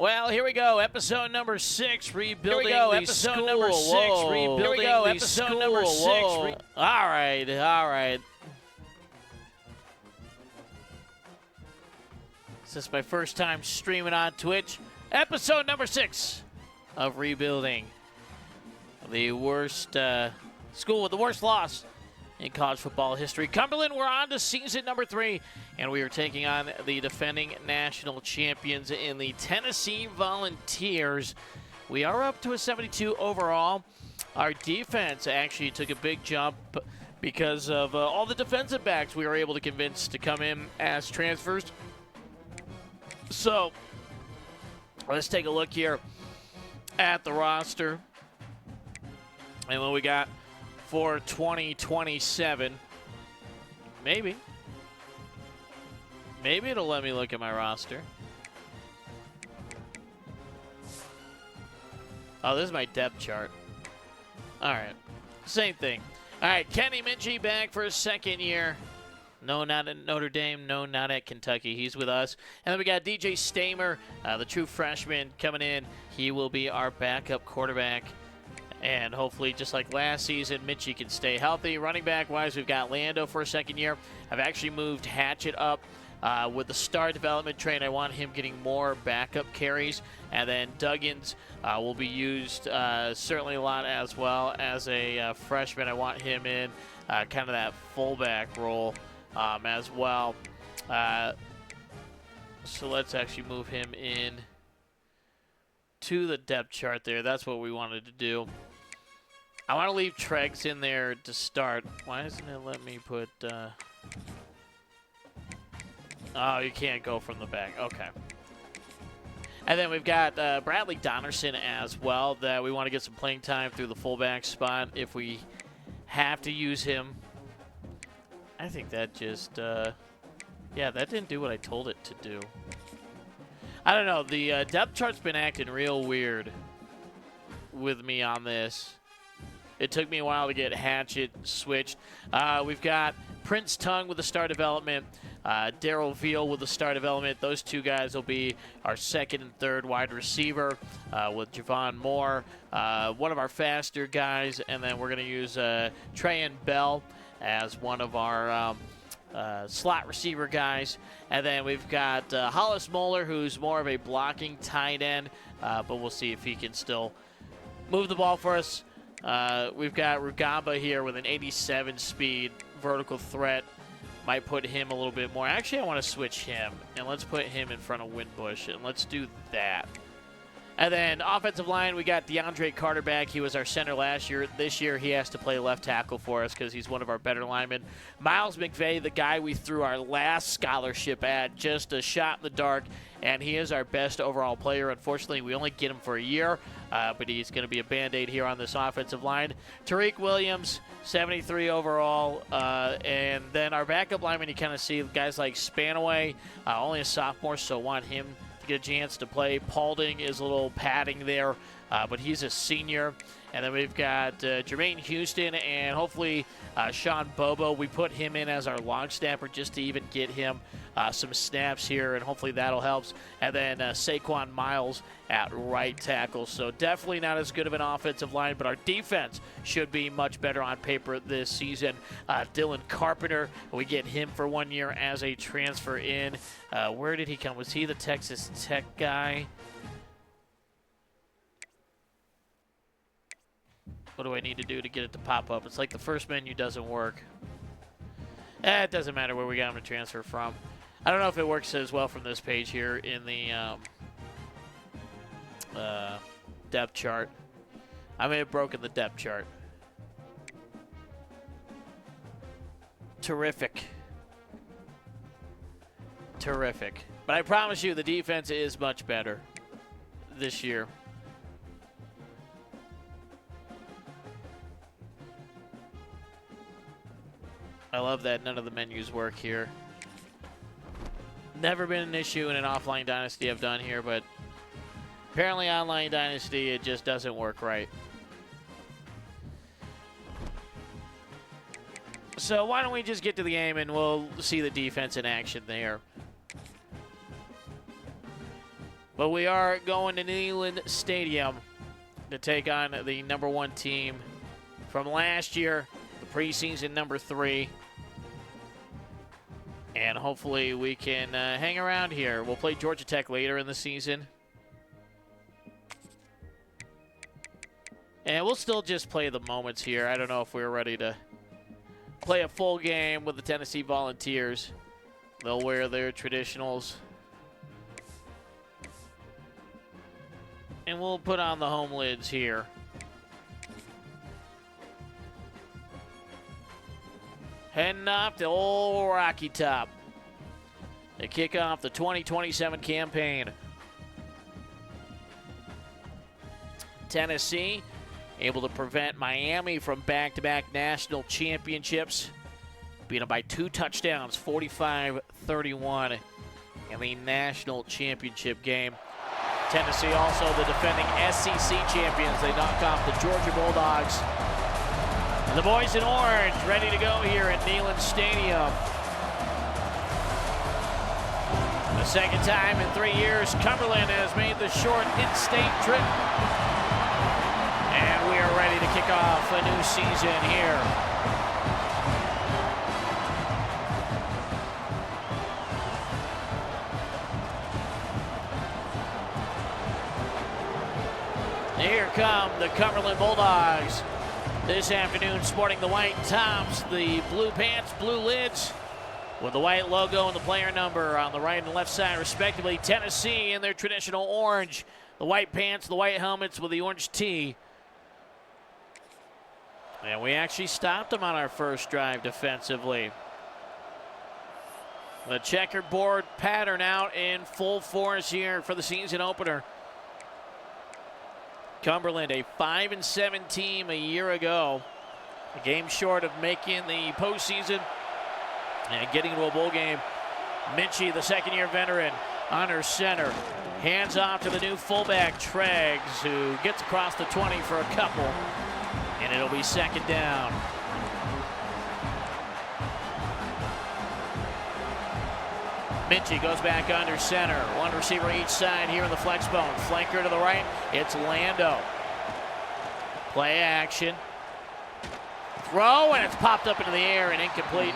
Well, here we go. Episode number 6, rebuilding the episode school. number 6, Whoa. rebuilding Here we go. the Episode school. number 6. Whoa. All right. This is my first time streaming on Twitch. Episode number 6 of rebuilding the worst school with the worst loss in college football history. Cumberland, we're on to season number 3, and we are taking on the defending national champions in the Tennessee Volunteers. We are up to a 72 overall. Our defense actually took a big jump because of all the defensive backs we were able to convince to come in as transfers. So, let's take a look here at the roster and what we got for 2027. Maybe it'll let me look at my roster. Oh, this is my depth chart. All right, same thing. All right, Kenny Minchie back for his second year. No, not at Notre Dame. No, not at Kentucky. He's with us. And then we got DJ Stamer, the true freshman, coming in. He will be our backup quarterback. And hopefully, just like last season, Minchie can stay healthy. Running back-wise, we've got Lando for a second year. I've actually moved Hatchet up with the star development train. I want him getting more backup carries. And then Duggins will be used certainly a lot as well as a freshman. I want him in kind of that fullback role as well. So let's actually move him in to the depth chart there. That's what we wanted to do. I want to leave Tregs in there to start. Why doesn't it let me put... Oh, you can't go from the back. Okay. And then we've got Bradley Donnerson as well that we want to get some playing time through the fullback spot if we have to use him. I think that just... yeah, that didn't do what I told it to do. I don't know. The depth chart's been acting real weird with me on this. It took me a while to get Hatchet switched. We've got Prince Tongue with the star development. Daryl Veal with the star development. Those two guys will be our second and third wide receiver with Javon Moore, one of our faster guys. And then we're going to use Treyan Bell as one of our slot receiver guys. And then we've got Hollis Moeller, who's more of a blocking tight end, but we'll see if he can still move the ball for us. We've got Rugamba here with an 87 speed vertical threat. Might put him a little bit more. Actually, I want to switch him, and let's put him in front of Winbush, and let's do that. And then offensive line, we got DeAndre Carter back. He was our center last year. This year, he has to play left tackle for us because he's one of our better linemen. Miles McVay, the guy we threw our last scholarship at, just a shot in the dark, and he is our best overall player. Unfortunately, we only get him for a year, but he's going to be a Band-Aid here on this offensive line. Tariq Williams, 73 overall, and then our backup lineman, you kind of see guys like Spanaway, only a sophomore, so want him get a chance to play. Paulding is a little padding there, but he's a senior. And then we've got Jermaine Houston and hopefully Sean Bobo. We put him in as our long snapper just to even get him some snaps here, and hopefully that'll help. And then Saquon Miles at right tackle. So definitely not as good of an offensive line, but our defense should be much better on paper this season. Dylan Carpenter, we get him for 1 year as a transfer in. Where did he come? Was he the Texas Tech guy? What do I need to do to get it to pop up? It's like the first menu doesn't work. It doesn't matter where we got him to transfer from. I don't know if it works as well from this page here in the depth chart. I may have broken the depth chart. Terrific. But I promise you the defense is much better this year. I love that none of the menus work here. Never been an issue in an offline dynasty I've done here, but apparently online dynasty, it just doesn't work right. So why don't we just get to the game and we'll see the defense in action there. But we are going to Neyland Stadium to take on the #1 team from last year, the preseason #3. And hopefully we can hang around here. We'll play Georgia Tech later in the season. And we'll still just play the moments here. I don't know if we're ready to play a full game with the Tennessee Volunteers. They'll wear their traditionals. And we'll put on the home lids here. Heading up to old Rocky Top to kick off the 2027 campaign. Tennessee able to prevent Miami from back-to-back national championships. Beat them by 2 touchdowns, 45-31 in the national championship game. Tennessee also the defending SEC champions. They knock off the Georgia Bulldogs. And the boys in orange ready to go here at Neyland Stadium. The second time in 3 years, Cumberland has made the short in-state trip. And we are ready to kick off a new season here. Here come the Cumberland Bulldogs. This afternoon, sporting the white tops, the blue pants, blue lids, with the white logo and the player number on the right and left side, respectively. Tennessee in their traditional orange, the white pants, the white helmets with the orange tee. And we actually stopped them on our first drive defensively. The checkerboard pattern out in full force here for the season opener. Cumberland, a 5-7 team a year ago. A game short of making the postseason and getting to a bowl game. Minchie, the second-year veteran, under center. Hands off to the new fullback, Treggs, who gets across the 20 for a couple. And it'll be second down. Minchie goes back under center. One receiver each side here in the flex bone. Flanker to the right. It's Lando. Play action. Throw, and it's popped up into the air and incomplete.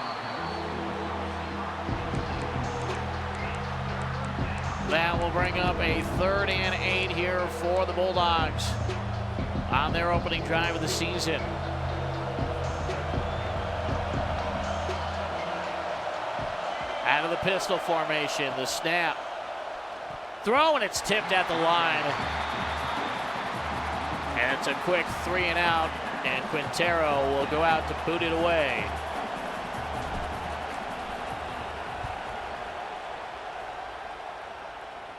That will bring up a 3rd and 8 here for the Bulldogs on their opening drive of the season. Out of the pistol formation, the snap. Throw, and it's tipped at the line. And it's a quick 3 and out, and Quintero will go out to boot it away.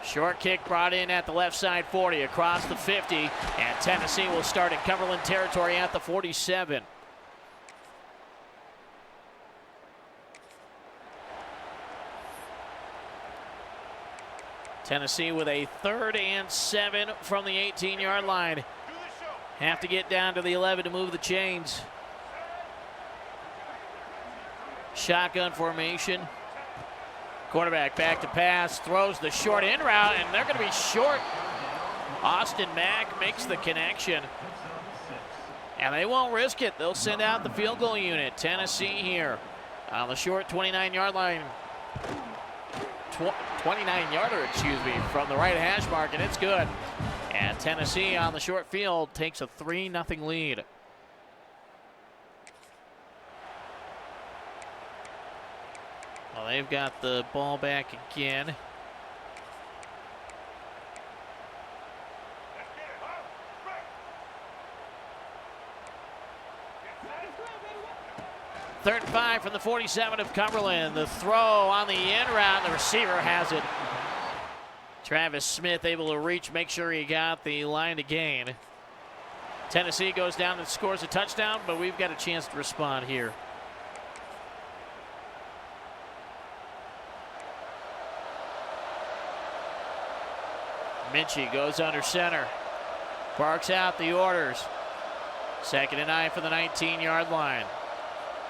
Short kick brought in at the left side 40, across the 50, and Tennessee will start in Cumberland territory at the 47. Tennessee with a 3rd and 7 from the 18-yard line. Have to get down to the 11 to move the chains. Shotgun formation. Quarterback back to pass, throws the short in route, and they're going to be short. Austin Mack makes the connection. And they won't risk it. They'll send out the field goal unit. Tennessee here on the short 29-yard line. 29-yarder, excuse me, from the right hash mark, and it's good. And Tennessee on the short field takes a 3-0 lead. Well, they've got the ball back again. Third and 5 from the 47 of Cumberland. The throw on the in route. The receiver has it. Travis Smith able to reach, make sure he got the line to gain. Tennessee goes down and scores a touchdown, but we've got a chance to respond here. Minchie goes under center. Barks out the orders. 2nd and 9 for the 19-yard line.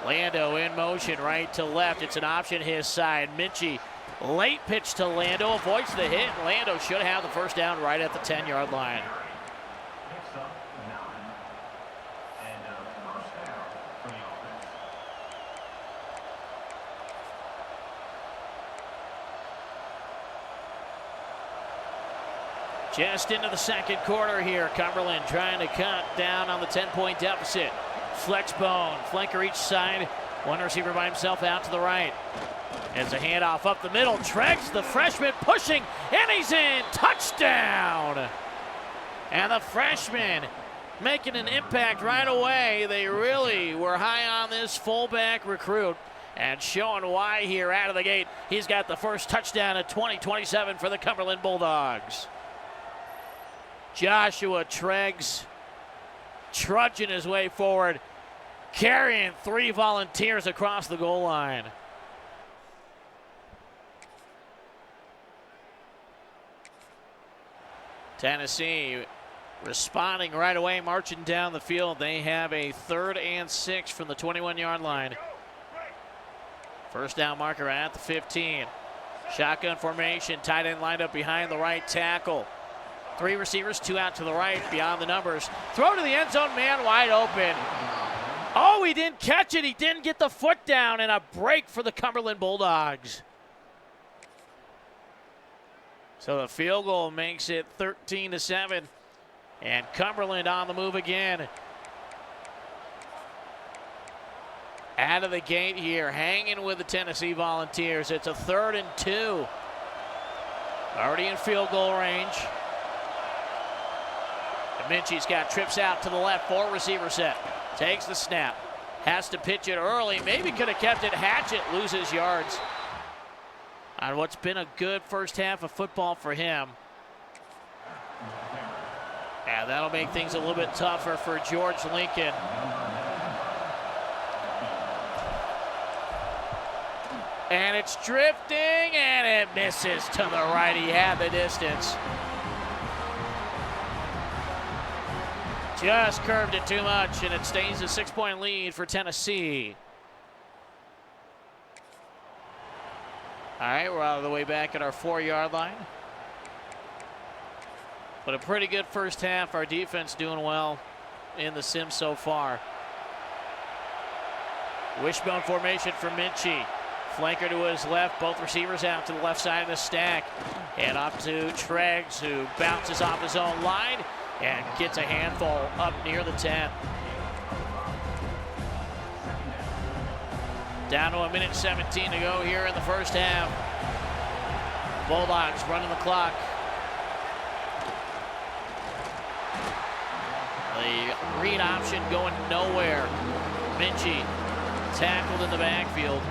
Lando in motion, right to left. It's an option his side. Minchie Late pitch to Lando, avoids the hit. Lando should have the first down right at the 10-yard line. Just into the second quarter here. Cumberland trying to cut down on the 10-point deficit. Flex bone, flanker each side. One receiver by himself out to the right. It's a handoff up the middle. Treggs, the freshman, pushing, and he's in. Touchdown! And the freshman making an impact right away. They really were high on this fullback recruit and showing why here out of the gate. He's got the first touchdown at 20-27 for the Cumberland Bulldogs. Joshua Treggs trudging his way forward, carrying 3 volunteers across the goal line. Tennessee responding right away, marching down the field. They have a 3rd and 6 from the 21-yard line. First down marker at the 15. Shotgun formation, tight end lined up behind the right tackle. 3 receivers, 2 out to the right, beyond the numbers. Throw to the end zone, man wide open. Oh, he didn't catch it. He didn't get the foot down, and a break for the Cumberland Bulldogs. So the field goal makes it 13-7, and Cumberland on the move again. Out of the gate here, hanging with the Tennessee Volunteers. It's a 3rd and 2. Already in field goal range. Minchie's got trips out to the left, 4 receiver set. Takes the snap, has to pitch it early. Maybe could have kept it. Hatchett loses yards on what's been a good first half of football for him. Yeah, that'll make things a little bit tougher for George Lincoln. And it's drifting, and it misses to the right. He had the distance. Just curved it too much, and it stays a 6-point lead for Tennessee. All right, we're out of the way back at our 4-yard line. But a pretty good first half. Our defense doing well in the sim so far. Wishbone formation for Minchie. Flanker to his left, both receivers out to the left side of the stack. And up to Treggs, who bounces off his own line and gets a handful up near the 10. Down to 1:17 to go here in the first half. Bulldogs running the clock. The read option going nowhere. Minchie tackled in the backfield.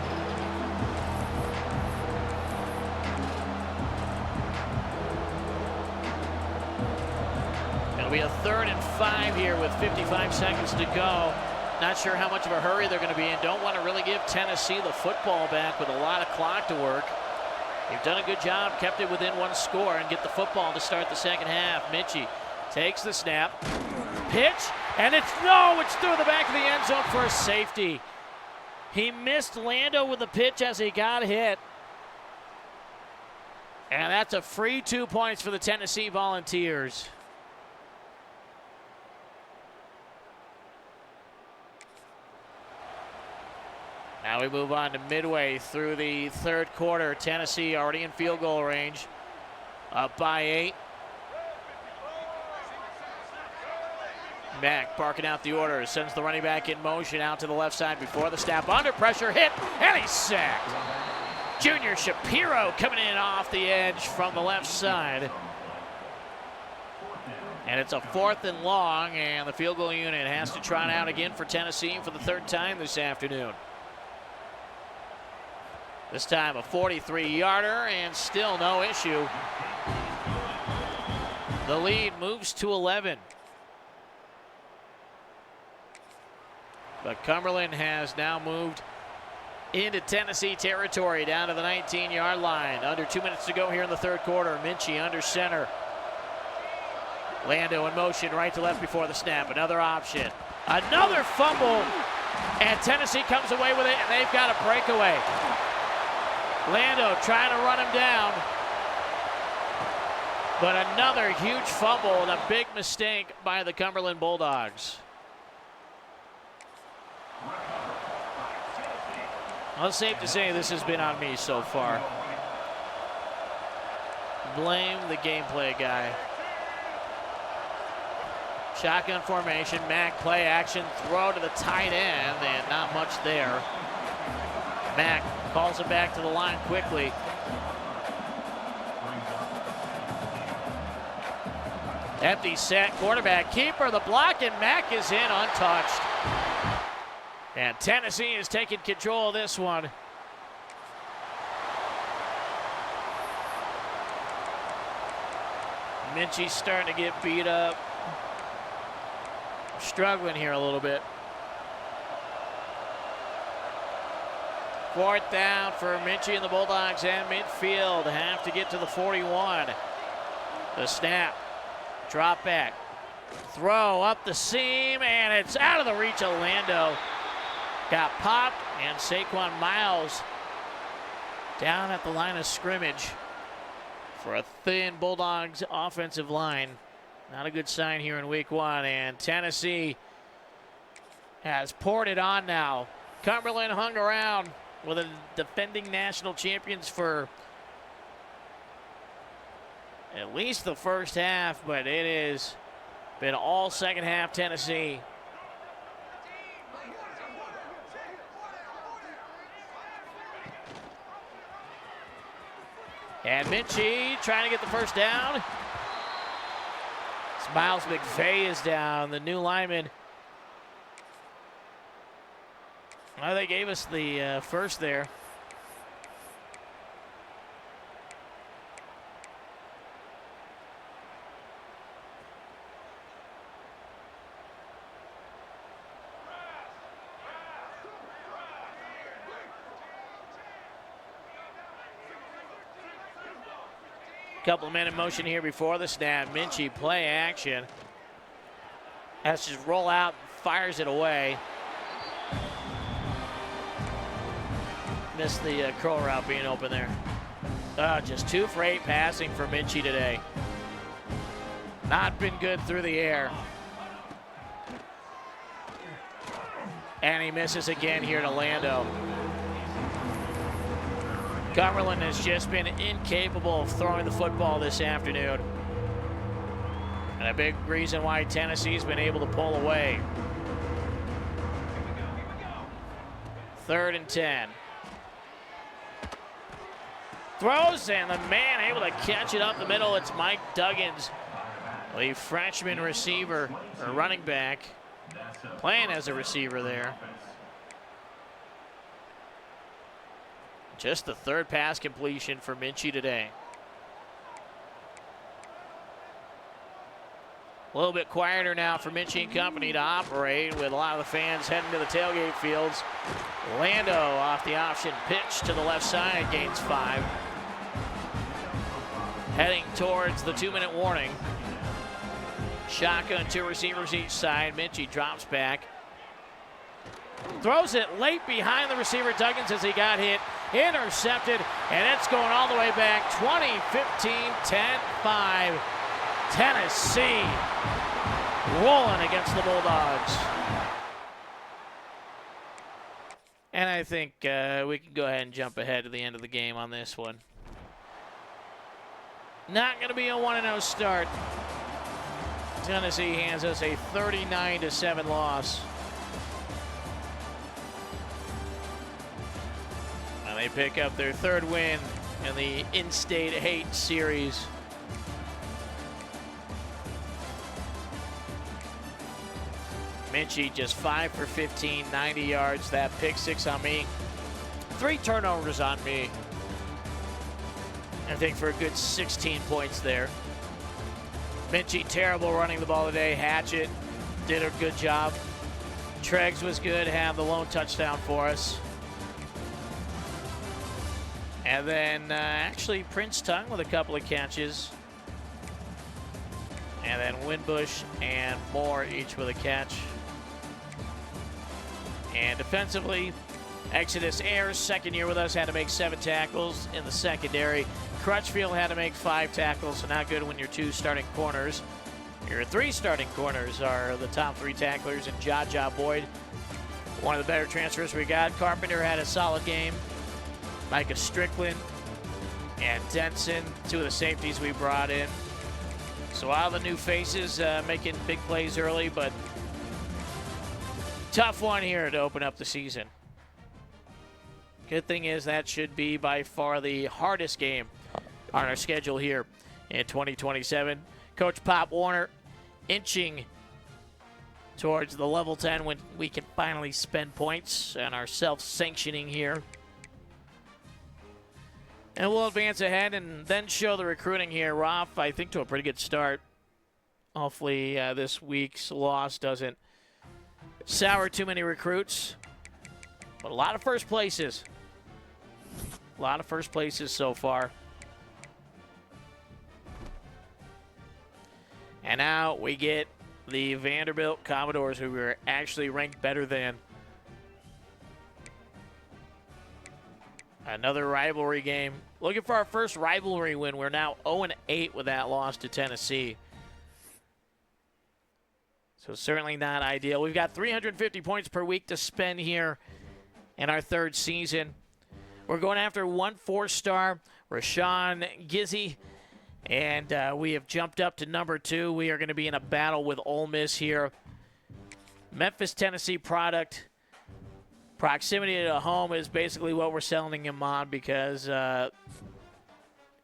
It'll be a 3rd and 5 here with 55 seconds to go. Not sure how much of a hurry they're going to be in. Don't want to really give Tennessee the football back with a lot of clock to work. They've done a good job, kept it within 1 score, and get the football to start the second half. Minchie takes the snap, pitch, and it's through the back of the end zone for a safety. He missed Lando with the pitch as he got hit. And that's a free 2 points for the Tennessee Volunteers. Now we move on to midway through the 3rd quarter. Tennessee already in field goal range, up by 8. Mack barking out the orders, sends the running back in motion out to the left side before the snap. Under pressure, hit, and he's sacked. Junior Shapiro coming in off the edge from the left side. And it's a 4th and long, and the field goal unit has to try it out again for Tennessee for the 3rd time this afternoon. This time a 43-yarder, and still no issue. The lead moves to 11. But Cumberland has now moved into Tennessee territory, down to the 19-yard line. Under 2 minutes to go here in the 3rd quarter. Minchie under center. Lando in motion, right to left before the snap. Another option. Another fumble, and Tennessee comes away with it, and they've got a breakaway. Lando trying to run him down. But another huge fumble and a big mistake by the Cumberland Bulldogs. Well, it's safe to say this has been on me so far. Blame the gameplay guy. Shotgun formation, Mack play action, throw to the tight end, and not much there. Mack calls it back to the line quickly. Empty set, quarterback keeper, the block, and Mack is in untouched. And Tennessee is taking control of this one. Minchie's starting to get beat up. Struggling here a little bit. 4th down for Minchie and the Bulldogs at midfield. Have to get to the 41. The snap. Drop back. Throw up the seam, and it's out of the reach of Lando. Got popped, and Saquon Miles down at the line of scrimmage for a thin Bulldogs offensive line. Not a good sign here in week 1, and Tennessee has poured it on now. Cumberland hung around with the defending national champions for at least the first half, but it has been all second half Tennessee. And Minchie trying to get the first down. Miles McVay is down, the new lineman. Well, they gave us the first there. Couple of men in motion here before the snap. Minchie play action. Has to just roll out, fires it away. Missed the curl route being open there. Just 2 for 8 passing for Minchie today. Not been good through the air. And he misses again here to Lando. Cumberland has just been incapable of throwing the football this afternoon. And a big reason why Tennessee's been able to pull away. 3rd and 10. Throws, and the man able to catch it up the middle. It's Mike Duggins, the freshman receiver, or running back, playing as a receiver there. Just the 3rd pass completion for Minchie today. A little bit quieter now for Minchie and company to operate, with a lot of the fans heading to the tailgate fields. Lando off the option pitch to the left side, gains 5. Heading towards the 2-minute warning. Shotgun, 2 receivers each side. Minchie drops back. Throws it late behind the receiver Duggins as he got hit. Intercepted, and it's going all the way back. 20, 15, 10, 5. Tennessee rolling against the Bulldogs. And I think we can go ahead and jump ahead to the end of the game on this one. Not going to be a 1-0 start. Tennessee hands us a 39-7 loss. And they pick up their 3rd win in the in-state hate series. Minchie just 5 for 15, 90 yards. That pick 6 on me. 3 turnovers on me. I think for a good 16 points there. Minchie terrible running the ball today. Hatchett did a good job. Treggs was good, had the lone touchdown for us. And then actually Prince Tongue with a couple of catches. And then Winbush and Moore each with a catch. And defensively, Exodus Ayers, second year with us, had to make 7 tackles in the secondary. Crutchfield had to make 5 tackles, so not good when your 2 starting corners. Your 3 starting corners are the top 3 tacklers, and Jaja Boyd, one of the better transfers we got. Carpenter had a solid game. Micah Strickland and Denson, 2 of the safeties we brought in. So all the new faces making big plays early, but tough one here to open up the season. Good thing is that should be by far the hardest game on our schedule here in 2027. Coach Pop Warner inching towards the level 10 when we can finally spend points and are self-sanctioning here. And we'll advance ahead and then show the recruiting here. We're off, I think, to a pretty good start. Hopefully this week's loss doesn't sour too many recruits. But a lot of first places. A lot of first places so far. And now we get the Vanderbilt Commodores, who were actually ranked better than. Another rivalry game. Looking for our first rivalry win. We're now 0-8 with that loss to Tennessee. So certainly not ideal. We've got 350 points per week to spend here in our 3rd season. We're going after 1 4-star, Rashawn Gizzy, and we have jumped up to number 2. We are going to be in a battle with Ole Miss here. Memphis, Tennessee product. Proximity to home is basically what we're selling him on because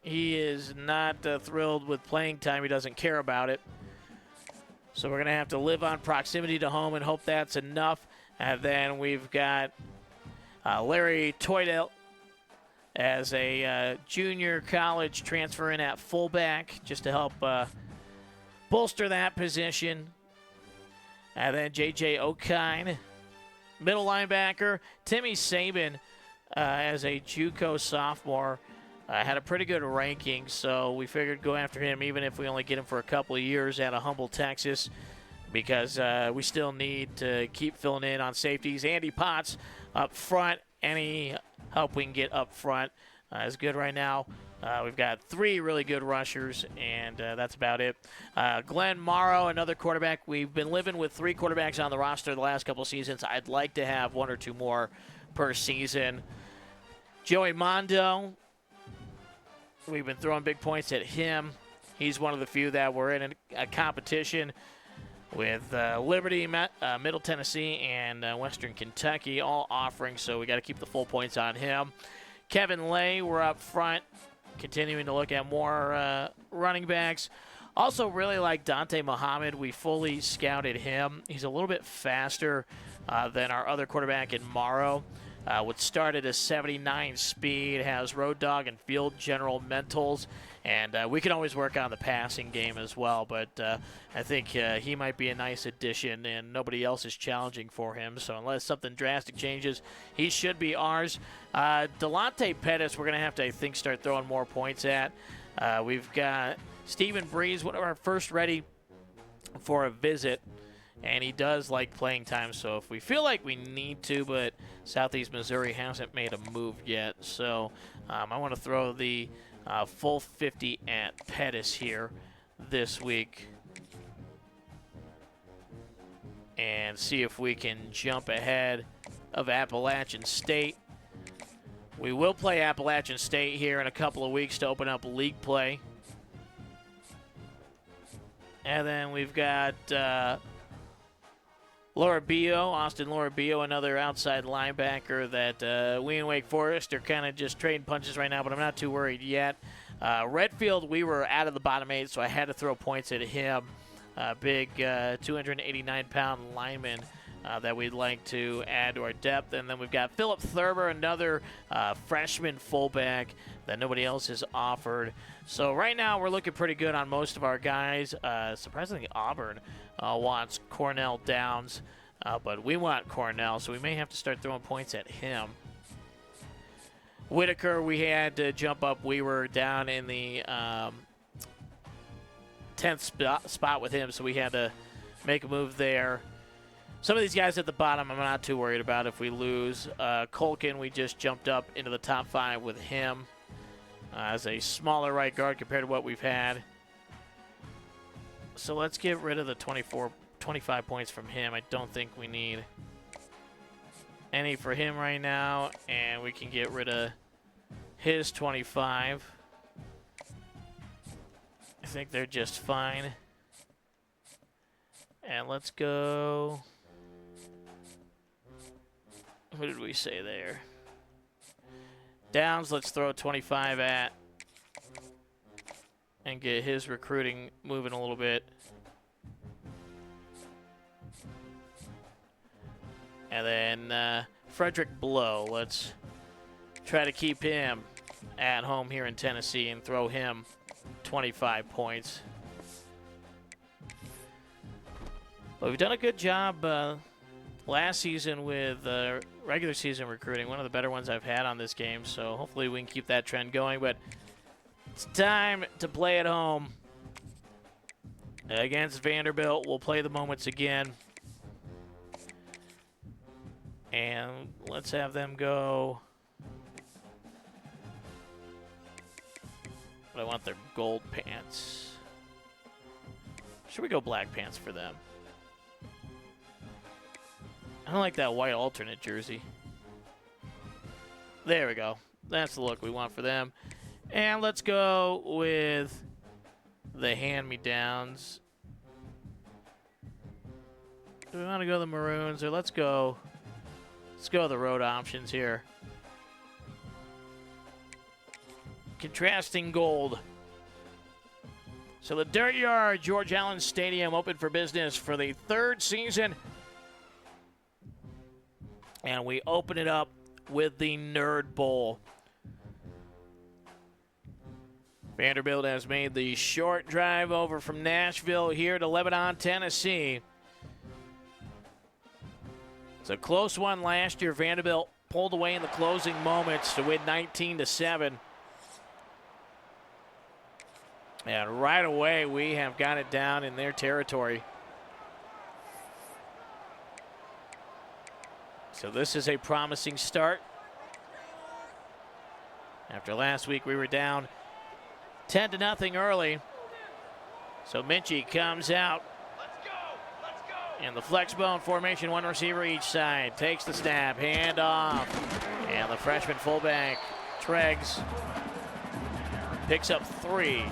he is not thrilled with playing time. He doesn't care about it. So we're going to have to live on proximity to home and hope that's enough. And then we've got Larry Toydell as a junior college transfer in at fullback just to help bolster that position. And then J.J. Okine, middle linebacker. Timmy Saban as a JUCO sophomore had a pretty good ranking, so we figured go after him even if we only get him for a couple of years out of Humble, Texas, because we still need to keep filling in on safeties. Andy Potts up front. Any help we can get up front is good right now. We've got 3 really good rushers, and that's about it. Glenn Morrow, another quarterback. We've been living with 3 quarterbacks on the roster the last couple of seasons. I'd like to have 1 or 2 more per season. Joey Mondo, we've been throwing big points at him. He's one of the few that were in a competition with Liberty, Middle Tennessee, and Western Kentucky all offering, so we got to keep the full points on him. Kevin Lay, we're up front, continuing to look at more running backs. Also really like Dante Muhammad. We fully scouted him. He's a little bit faster than our other quarterback in Morrow. Would start at a 79 speed, has road dog and field general mentals, and we can always work on the passing game as well, but I think he might be a nice addition, and nobody else is challenging for him, so unless something drastic changes, he should be ours. Delonte Pettis, we're going to have to, I think, start throwing more points at. We've got Stephen Breeze, one of our first ready for a visit, and he does like playing time, so if we feel like we need to, but Southeast Missouri hasn't made a move yet, so I want to throw the full 50 at Pettis here this week and see if we can jump ahead of Appalachian State. We will play Appalachian State here in a couple of weeks to open up league play. And then we've got Austin Lorabio, another outside linebacker that we in Wake Forest are kind of just trading punches right now, but I'm not too worried yet. Redfield, we were out of the bottom 8, so I had to throw points at him. Big 289-pound lineman that we'd like to add to our depth. And then we've got Philip Thurber, another freshman fullback that nobody else has offered. So right now we're looking pretty good on most of our guys. Surprisingly, Auburn wants Cornell Downs, but we want Cornell, so we may have to start throwing points at him. Whitaker, we had to jump up. We were down in the 10th spot with him, so we had to make a move there. Some of these guys at the bottom I'm not too worried about if we lose. Colkin, we just jumped up into the top 5 with him as a smaller right guard compared to what we've had. So let's get rid of the 25 points from him. I don't think we need any for him right now, and we can get rid of his 25. I think they're just fine. And let's go. What did we say there? Downs, let's throw 25 at and get his recruiting moving a little bit. And then Frederick Blow, let's try to keep him at home here in Tennessee and throw him 25 points. But we've done a good job last season with regular season recruiting, one of the better ones I've had on this game, so hopefully we can keep that trend going. But it's time to play at home against Vanderbilt. We'll play the moments again. And let's have them go. But I want their gold pants. Should we go black pants for them? I don't like that white alternate jersey. There we go. That's the look we want for them. And let's go with the hand-me-downs. Do we want to go the maroons, or let's go the road options here. Contrasting gold. So the Dirt Yard, George Allen Stadium, open for business for the 3rd season. And we open it up with the Nerd Bowl. Vanderbilt has made the short drive over from Nashville here to Lebanon, Tennessee. It's a close one last year. Vanderbilt pulled away in the closing moments to win 19-7. And right away, we have got it down in their territory. So this is a promising start. After last week, we were down 10-0 early. So Minchie comes out. In the flex bone formation, one receiver each side. Takes the snap, hand off. And the freshman fullback, Treggs, picks up 3.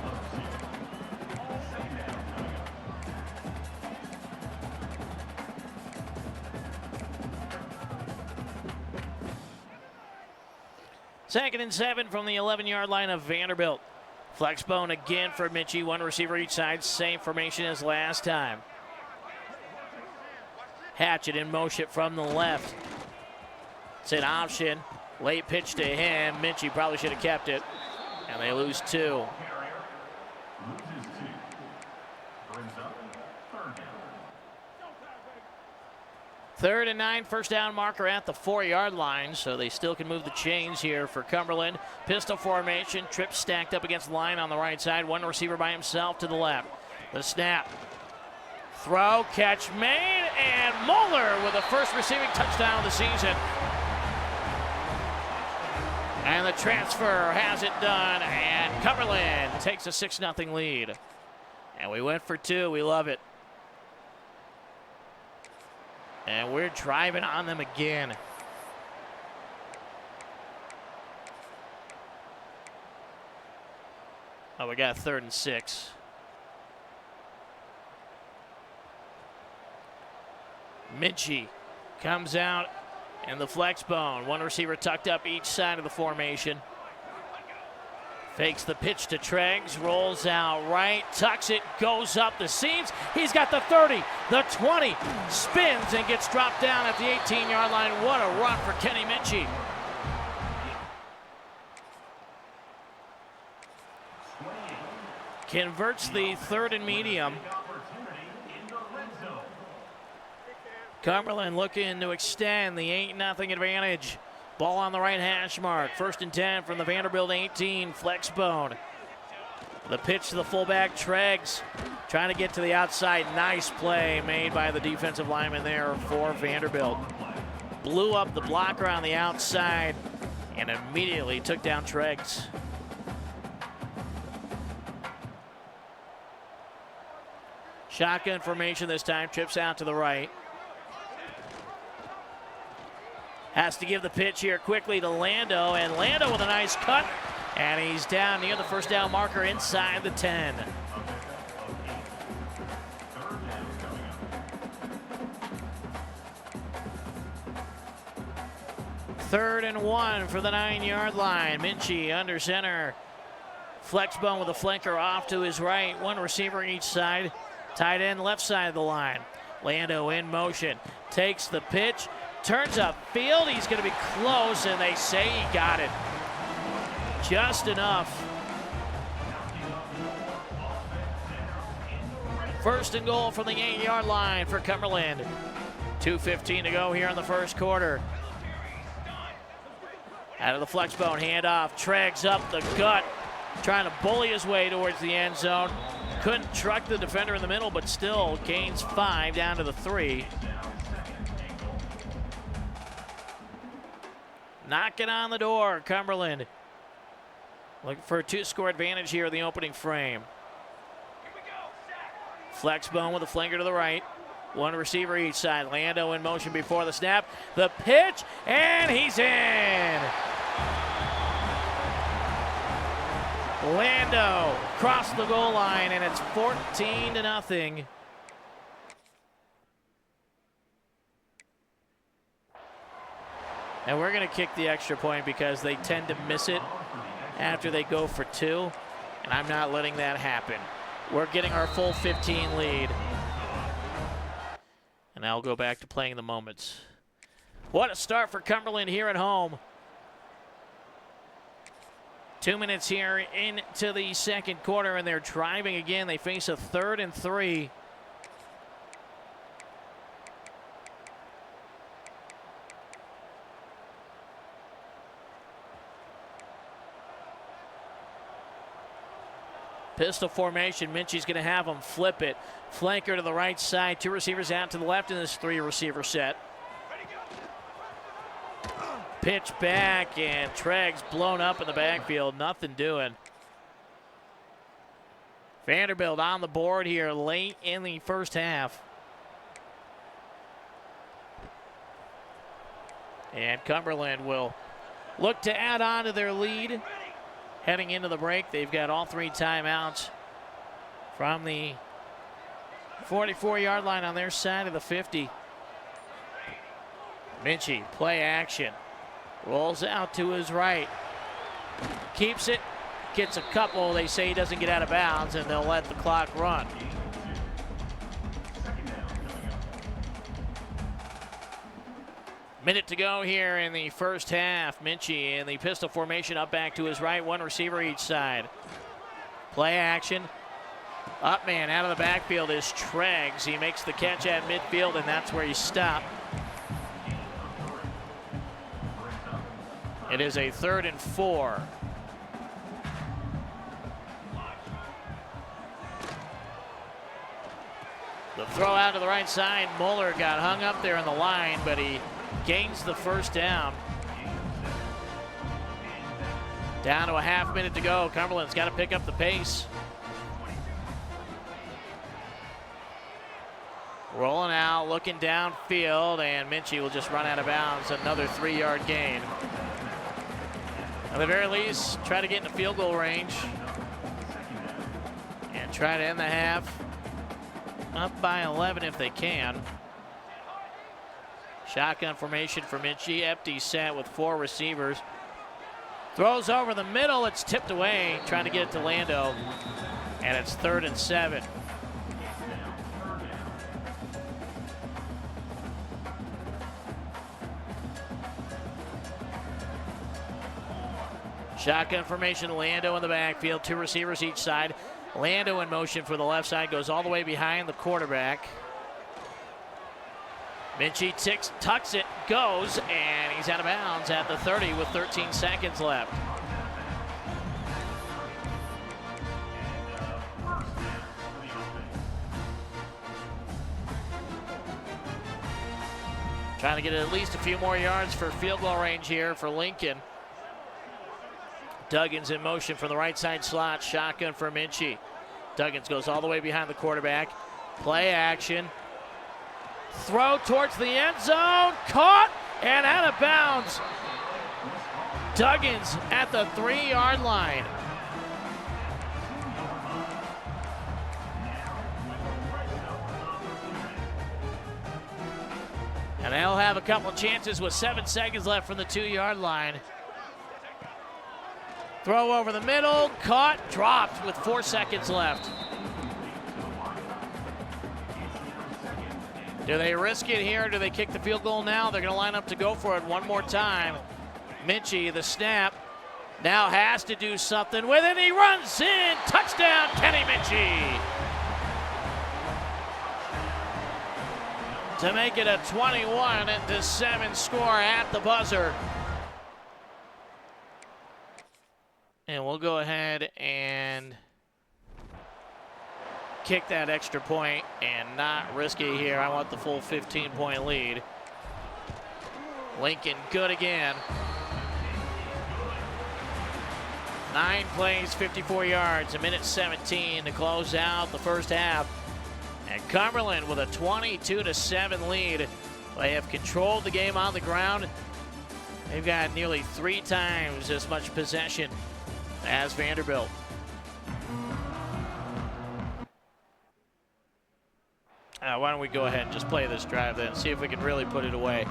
Second and 7 from the 11-yard line of Vanderbilt. Flex bone again for Minchie, one receiver each side. Same formation as last time. Hatchett in motion from the left. It's an option. Late pitch to him. Minchie probably should have kept it. And they lose 2. Third and 9, first down marker at the 4-yard line, so they still can move the chains here for Cumberland. Pistol formation, Tripp stacked up against the line on the right side. One receiver by himself to the left. The snap. Throw, catch made, and Moeller with the first receiving touchdown of the season. And the transfer has it done, and Cumberland takes a 6-0 lead. And we went for 2. We love it. And we're driving on them again. Oh, we got 3rd and 6. Minchie comes out in the flex bone. One receiver tucked up each side of the formation. Fakes the pitch to Treggs, rolls out right, tucks it, goes up the seams. He's got the 30, the 20, spins and gets dropped down at the 18-yard line. What a run for Kenny Minchie. Converts the 3rd and medium. Cumberland looking to extend the 8-0 advantage. Ball on the right hash mark. 1st and 10 from the Vanderbilt 18. Flex bone. The pitch to the fullback, Treggs, trying to get to the outside. Nice play made by the defensive lineman there for Vanderbilt. Blew up the blocker on the outside and immediately took down Treggs. Shotgun formation this time, trips out to the right. Has to give the pitch here quickly to Lando, and Lando with a nice cut, and he's down near the first down marker inside the 10. Third and 1 for the 9-yard line. Minchie under center. Flexbone with a flanker off to his right. One receiver each side. Tight end left side of the line. Lando in motion. Takes the pitch. Turns upfield. He's going to be close, and they say he got it. Just enough. First and goal from the 8-yard line for Cumberland. 2:15 to go here in the first quarter. Out of the flexbone, handoff. Treggs up the gut, trying to bully his way towards the end zone. Couldn't truck the defender in the middle, but still gains 5 down to the 3. Knocking on the door, Cumberland. Looking for a 2-score advantage here in the opening frame. Flexbone with a flanker to the right. One receiver each side. Lando in motion before the snap. The pitch, and he's in. Lando crossed the goal line, and it's 14-0. And we're going to kick the extra point because they tend to miss it after they go for 2, and I'm not letting that happen. We're getting our full 15 lead. And I'll go back to playing the moments. What a start for Cumberland here at home. 2 minutes here into the second quarter, and they're driving again. They face a 3rd and 3. Pistol formation. Minchie's going to have them flip it. Flanker to the right side. 2 receivers out to the left in this 3-receiver set. Pitch back, and Treggs blown up in the backfield. Nothing doing. Vanderbilt on the board here late in the first half. And Cumberland will look to add on to their lead. Heading into the break, they've got all 3 timeouts from the 44-yard line on their side of the 50. Minchie, play action. Rolls out to his right. Keeps it. Gets a couple. They say he doesn't get out of bounds, and they'll let the clock run. Minute to go here in the first half. Minchie in the pistol formation up back to his right. 1 receiver each side. Play action. Up man out of the backfield is Treggs. He makes the catch at midfield, and that's where he stopped. It is a 3rd and 4. The throw out to the right side. Mueller got hung up there in the line, but he gains the first down. Down to a half minute to go. Cumberland's got to pick up the pace. Rolling out, looking downfield, and Minchie will just run out of bounds. Another 3-yard gain. At the very least, try to get in the field goal range and try to end the half up by 11 if they can. Shotgun formation for Minchie. Empty set with 4 receivers. Throws over the middle. It's tipped away. Trying to get it to Lando. And it's 3rd and 7. Shotgun formation. Lando in the backfield. 2 receivers each side. Lando in motion for the left side. Goes all the way behind the quarterback. Minchie tucks it, goes, and he's out of bounds at the 30 with 13 seconds left. Trying to get at least a few more yards for field goal range here for Lincoln. Duggins in motion from the right side slot. Shotgun for Minchie. Duggins goes all the way behind the quarterback. Play action. Throw towards the end zone. Caught and out of bounds. Duggins at the 3-yard line. And they'll have a couple of chances with 7 seconds left from the 2-yard line. Throw over the middle, caught, dropped with 4 seconds left. Do they risk it here? Do they kick the field goal now? They're going to line up to go for it one more time. Minchie, the snap, now has to do something with it. He runs in. Touchdown, Kenny Minchie. To make it a 21-7 score at the buzzer. And we'll go ahead and kick that extra point and not risk it here. I want the full 15-point lead. Lincoln good again. 9 plays, 54 yards, a minute 17 to close out the first half. And Cumberland with a 22-7 lead. They have controlled the game on the ground. They've got nearly 3 times as much possession as Vanderbilt. Why don't we go ahead and just play this drive then, see if we can really put it away.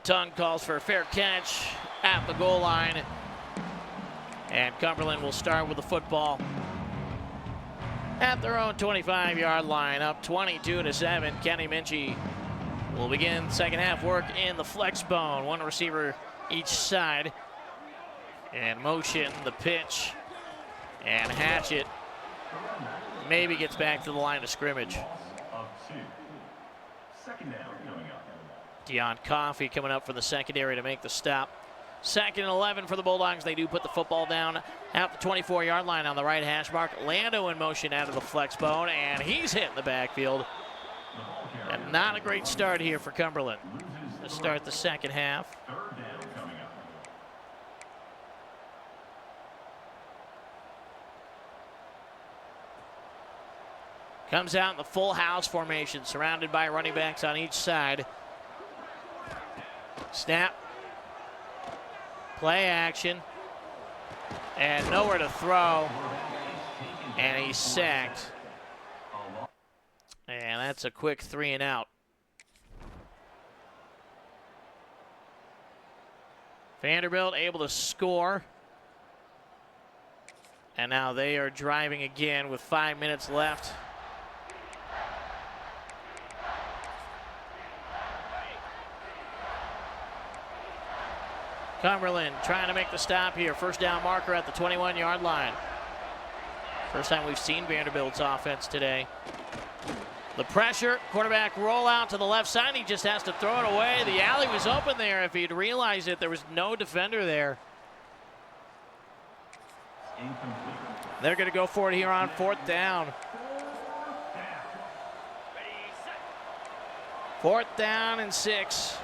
Tongue calls for a fair catch at the goal line. And Cumberland will start with the football at their own 25-yard line, up 22-7. Kenny Minchie will begin second half work in the flex bone. 1 receiver each side. And motion, the pitch, and Hatchett maybe gets back to the line of scrimmage. Deion Coffey coming up for the secondary to make the stop. 2nd and 11 for the Bulldogs. They do put the football down at the 24-yard line on the right hash mark. Lando in motion out of the flex bone, and he's hit in the backfield. And not a great start here for Cumberland to start the second half. Comes out in the full house formation, surrounded by running backs on each side. Snap. Play action. And nowhere to throw. And he's sacked. And that's a quick 3 and out. Vanderbilt able to score. And now they are driving again with 5 minutes left. Cumberland trying to make the stop here. First down marker at the 21-yard line. First time we've seen Vanderbilt's offense today. The pressure, quarterback roll out to the left side. He just has to throw it away. The alley was open there. If he'd realized it, there was no defender there. They're going to go for it here on 4th down. 4th down and 6.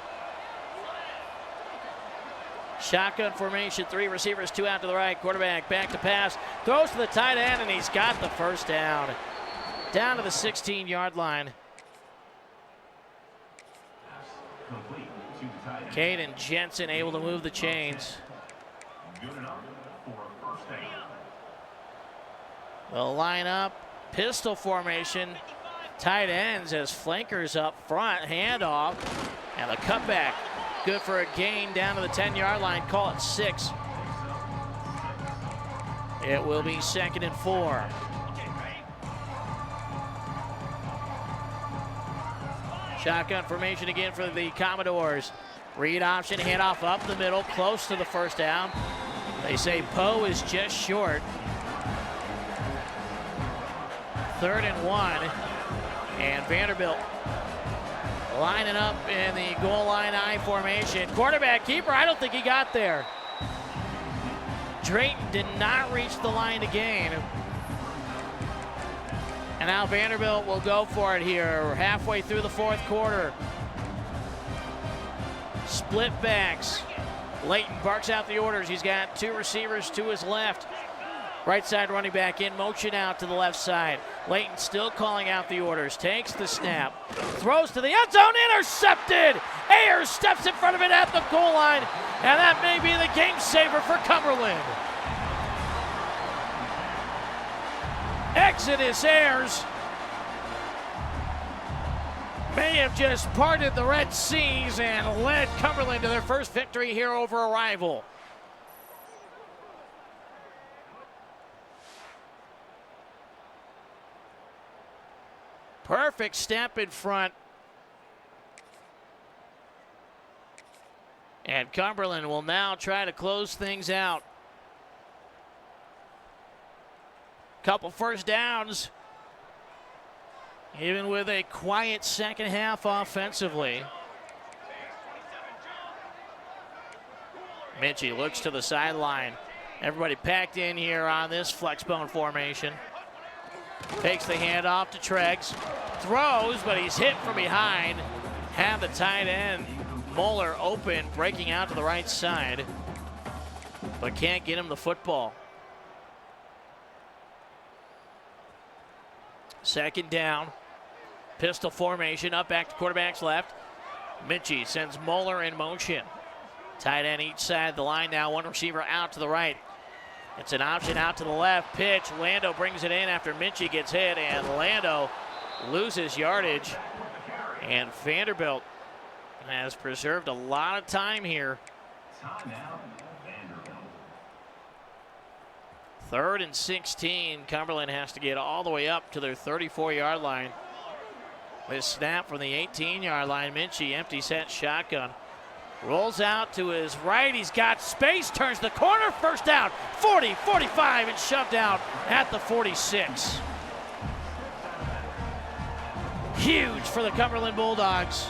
Shotgun formation, 3 receivers, 2 out to the right. Quarterback back to pass, throws to the tight end, and he's got the first down. Down to the 16-yard line. Caden Jensen able to move the chains. They'll line up, pistol formation. Tight ends as flankers up front, handoff, and the cutback. Good for a gain down to the 10-yard line. Call it 6. It will be 2nd and 4. Shotgun formation again for the Commodores. Read option, handoff up the middle, close to the first down. They say Poe is just short. 3rd and 1. And Vanderbilt lining up in the goal line I formation. Quarterback keeper, I don't think he got there. Drayton did not reach the line to gain. And now Vanderbilt will go for it here. We're halfway through the fourth quarter. Split backs. Layton barks out the orders. He's got two receivers to his left. Right side running back in motion out to the left side. Layton still calling out the orders. Takes the snap. Throws to the end zone. Intercepted. Ayers steps in front of it at the goal line. And that may be the game saver for Cumberland. Exodus Ayers may have just parted the Red Seas and led Cumberland to their first victory here over a rival. Perfect step in front. And Cumberland will now try to close things out. Couple first downs. Even with a quiet second half offensively. Minchie looks to the sideline. Everybody packed in here on this flexbone formation. Takes the handoff to Treggs. Throws, but he's hit from behind. Had the tight end, Moeller, open, breaking out to the right side. But can't get him the football. Second down. Pistol formation, up back to quarterback's left. Minchie sends Moeller in motion. Tight end each side of the line now. One receiver out to the right. It's an option out to the left. Pitch. Lando brings it in after Minchie gets hit, and Lando loses yardage. And Vanderbilt has preserved a lot of time here. Third and 16. Cumberland has to get all the way up to their 34-yard line. With snap from the 18-yard line. Minchie empty set shotgun. Rolls out to his right. He's got space. Turns the corner. First down. 40, 45, and shoved out at the 46. Huge for the Cumberland Bulldogs.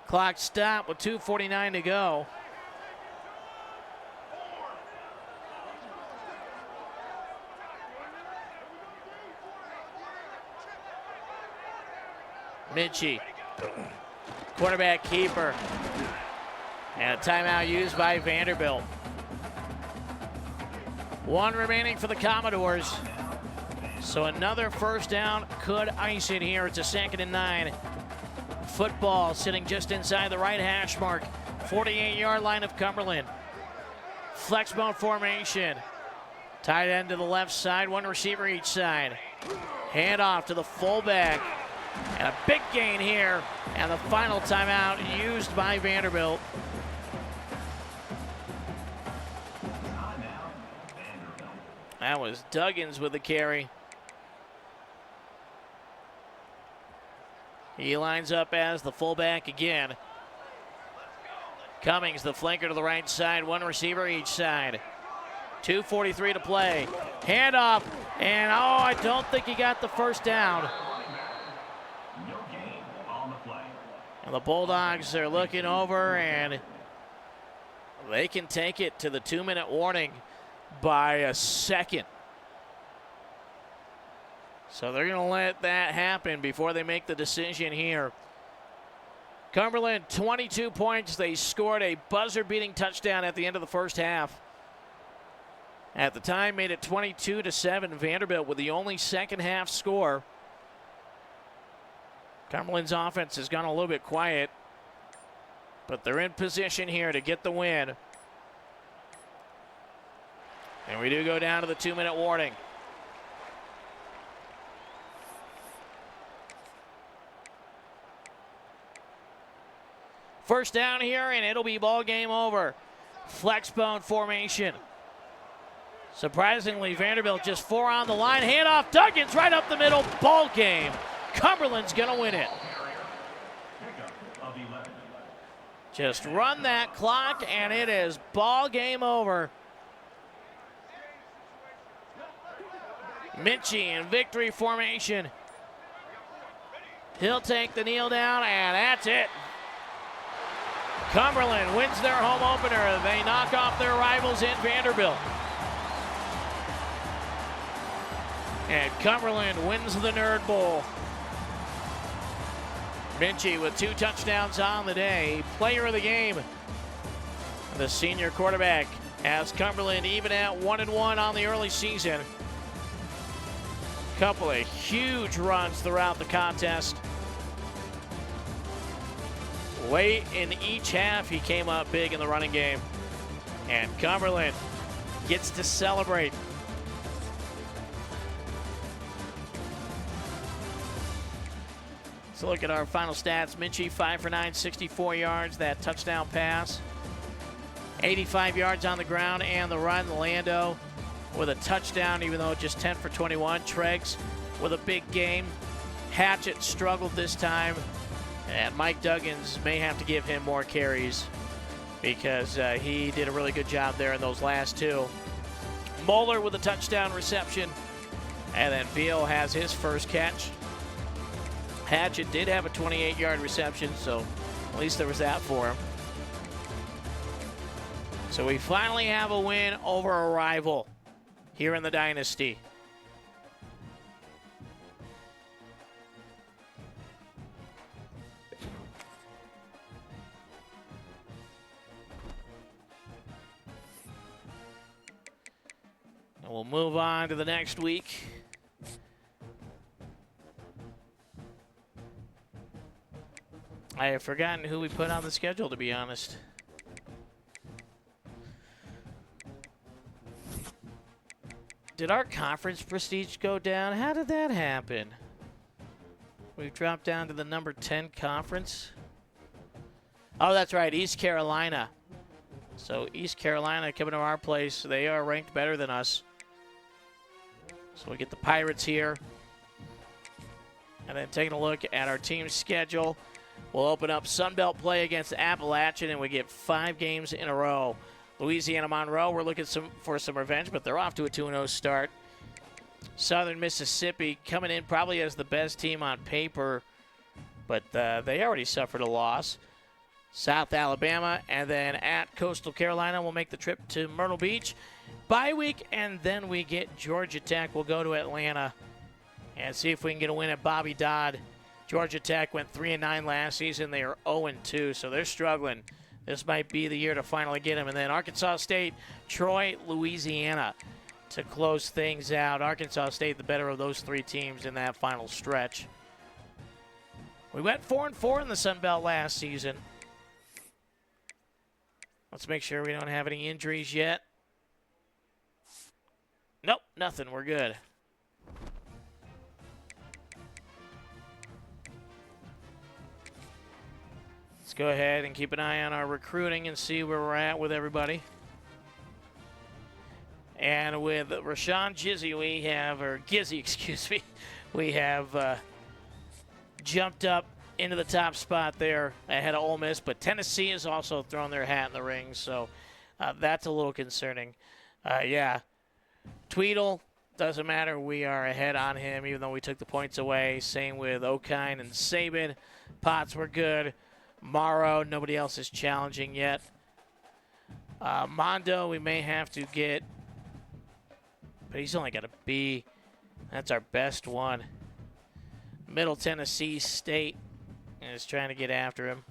Clock stopped with 2:49 to go. Minchie, quarterback keeper, and a timeout used by Vanderbilt. One remaining for the Commodores. So another first down could ice it here. It's a 2nd and 9. Football sitting just inside the right hash mark. 48-yard line of Cumberland. Flexbone formation. Tight end to the left side, one receiver each side. Handoff to the fullback. And a big gain here. And the final timeout used by Vanderbilt. That was Duggins with the carry. He lines up as the fullback again. Cummings, the flanker to the right side, one receiver each side. 2:43 to play. Handoff, and I don't think he got the first down. And the Bulldogs are looking over, and they can take it to the 2-minute warning by a second. So they're going to let that happen before they make the decision here. Cumberland, 22 points. They scored a buzzer-beating touchdown at the end of the first half. At the time, made it 22-7. Vanderbilt with the only second half score. Cumberland's offense has gone a little bit quiet, but they're in position here to get the win. And we do go down to the 2-minute warning. First down here, and it'll be ball game over. Flexbone formation. Surprisingly, Vanderbilt just 4 on the line. Handoff, Duggins right up the middle. Ball game. Cumberland's going to win it. Just run that clock, and it is ball game over. Minchie in victory formation. He'll take the kneel down, and that's it. Cumberland wins their home opener. They knock off their rivals in Vanderbilt. And Cumberland wins the Nerd Bowl. Minchie with 2 touchdowns on the day. Player of the game. The senior quarterback has Cumberland even at 1-1 on the early season. Couple of huge runs throughout the contest. Late in each half, he came up big in the running game. And Cumberland gets to celebrate. Let's look at our final stats. Minchie, 5 for 9, 64 yards, that touchdown pass. 85 yards on the ground and the run. Lando with a touchdown, even though just 10 for 21. Treggs with a big game. Hatchett struggled this time. And Mike Duggins may have to give him more carries because he did a really good job there in those last 2. Moeller with a touchdown reception. And then Veal has his first catch. Hatchett did have a 28-yard reception, so at least there was that for him. So we finally have a win over a rival here in the Dynasty. And we'll move on to the next week. I have forgotten who we put on the schedule, to be honest. Did our conference prestige go down? How did that happen? We've dropped down to the number 10 conference. Oh, that's right, East Carolina. So East Carolina coming to our place. They are ranked better than us. So we get the Pirates here. And then taking a look at our team's schedule. We'll open up Sunbelt play against Appalachian, and we get 5 games in a row. Louisiana Monroe, we're looking for some revenge, but they're off to a 2-0 start. Southern Mississippi coming in probably as the best team on paper, but they already suffered a loss. South Alabama, and then at Coastal Carolina, we'll make the trip to Myrtle Beach. Bye week, and then we get Georgia Tech. We'll go to Atlanta and see if we can get a win at Bobby Dodd. Georgia Tech went 3-9 last season. They are 0-2, so they're struggling. This might be the year to finally get them. And then Arkansas State, Troy, Louisiana to close things out. Arkansas State, the better of those 3 teams in that final stretch. We went 4-4 in the Sun Belt last season. Let's make sure we don't have any injuries yet. Nope, nothing. We're good. Let's go ahead and keep an eye on our recruiting and see where we're at with everybody. And with Rashawn Gizzy, we have, or Gizzy, excuse me, we have jumped up into the top spot there ahead of Ole Miss, but Tennessee has also thrown their hat in the ring, so that's a little concerning. Yeah, Tweedle, doesn't matter. We are ahead on him, even though we took the points away. Same with Okine and Saban. Potts were good. Morrow, nobody else is challenging yet. Mondo, we may have to get, but he's only got a B. That's our best one. Middle Tennessee State is trying to get after him.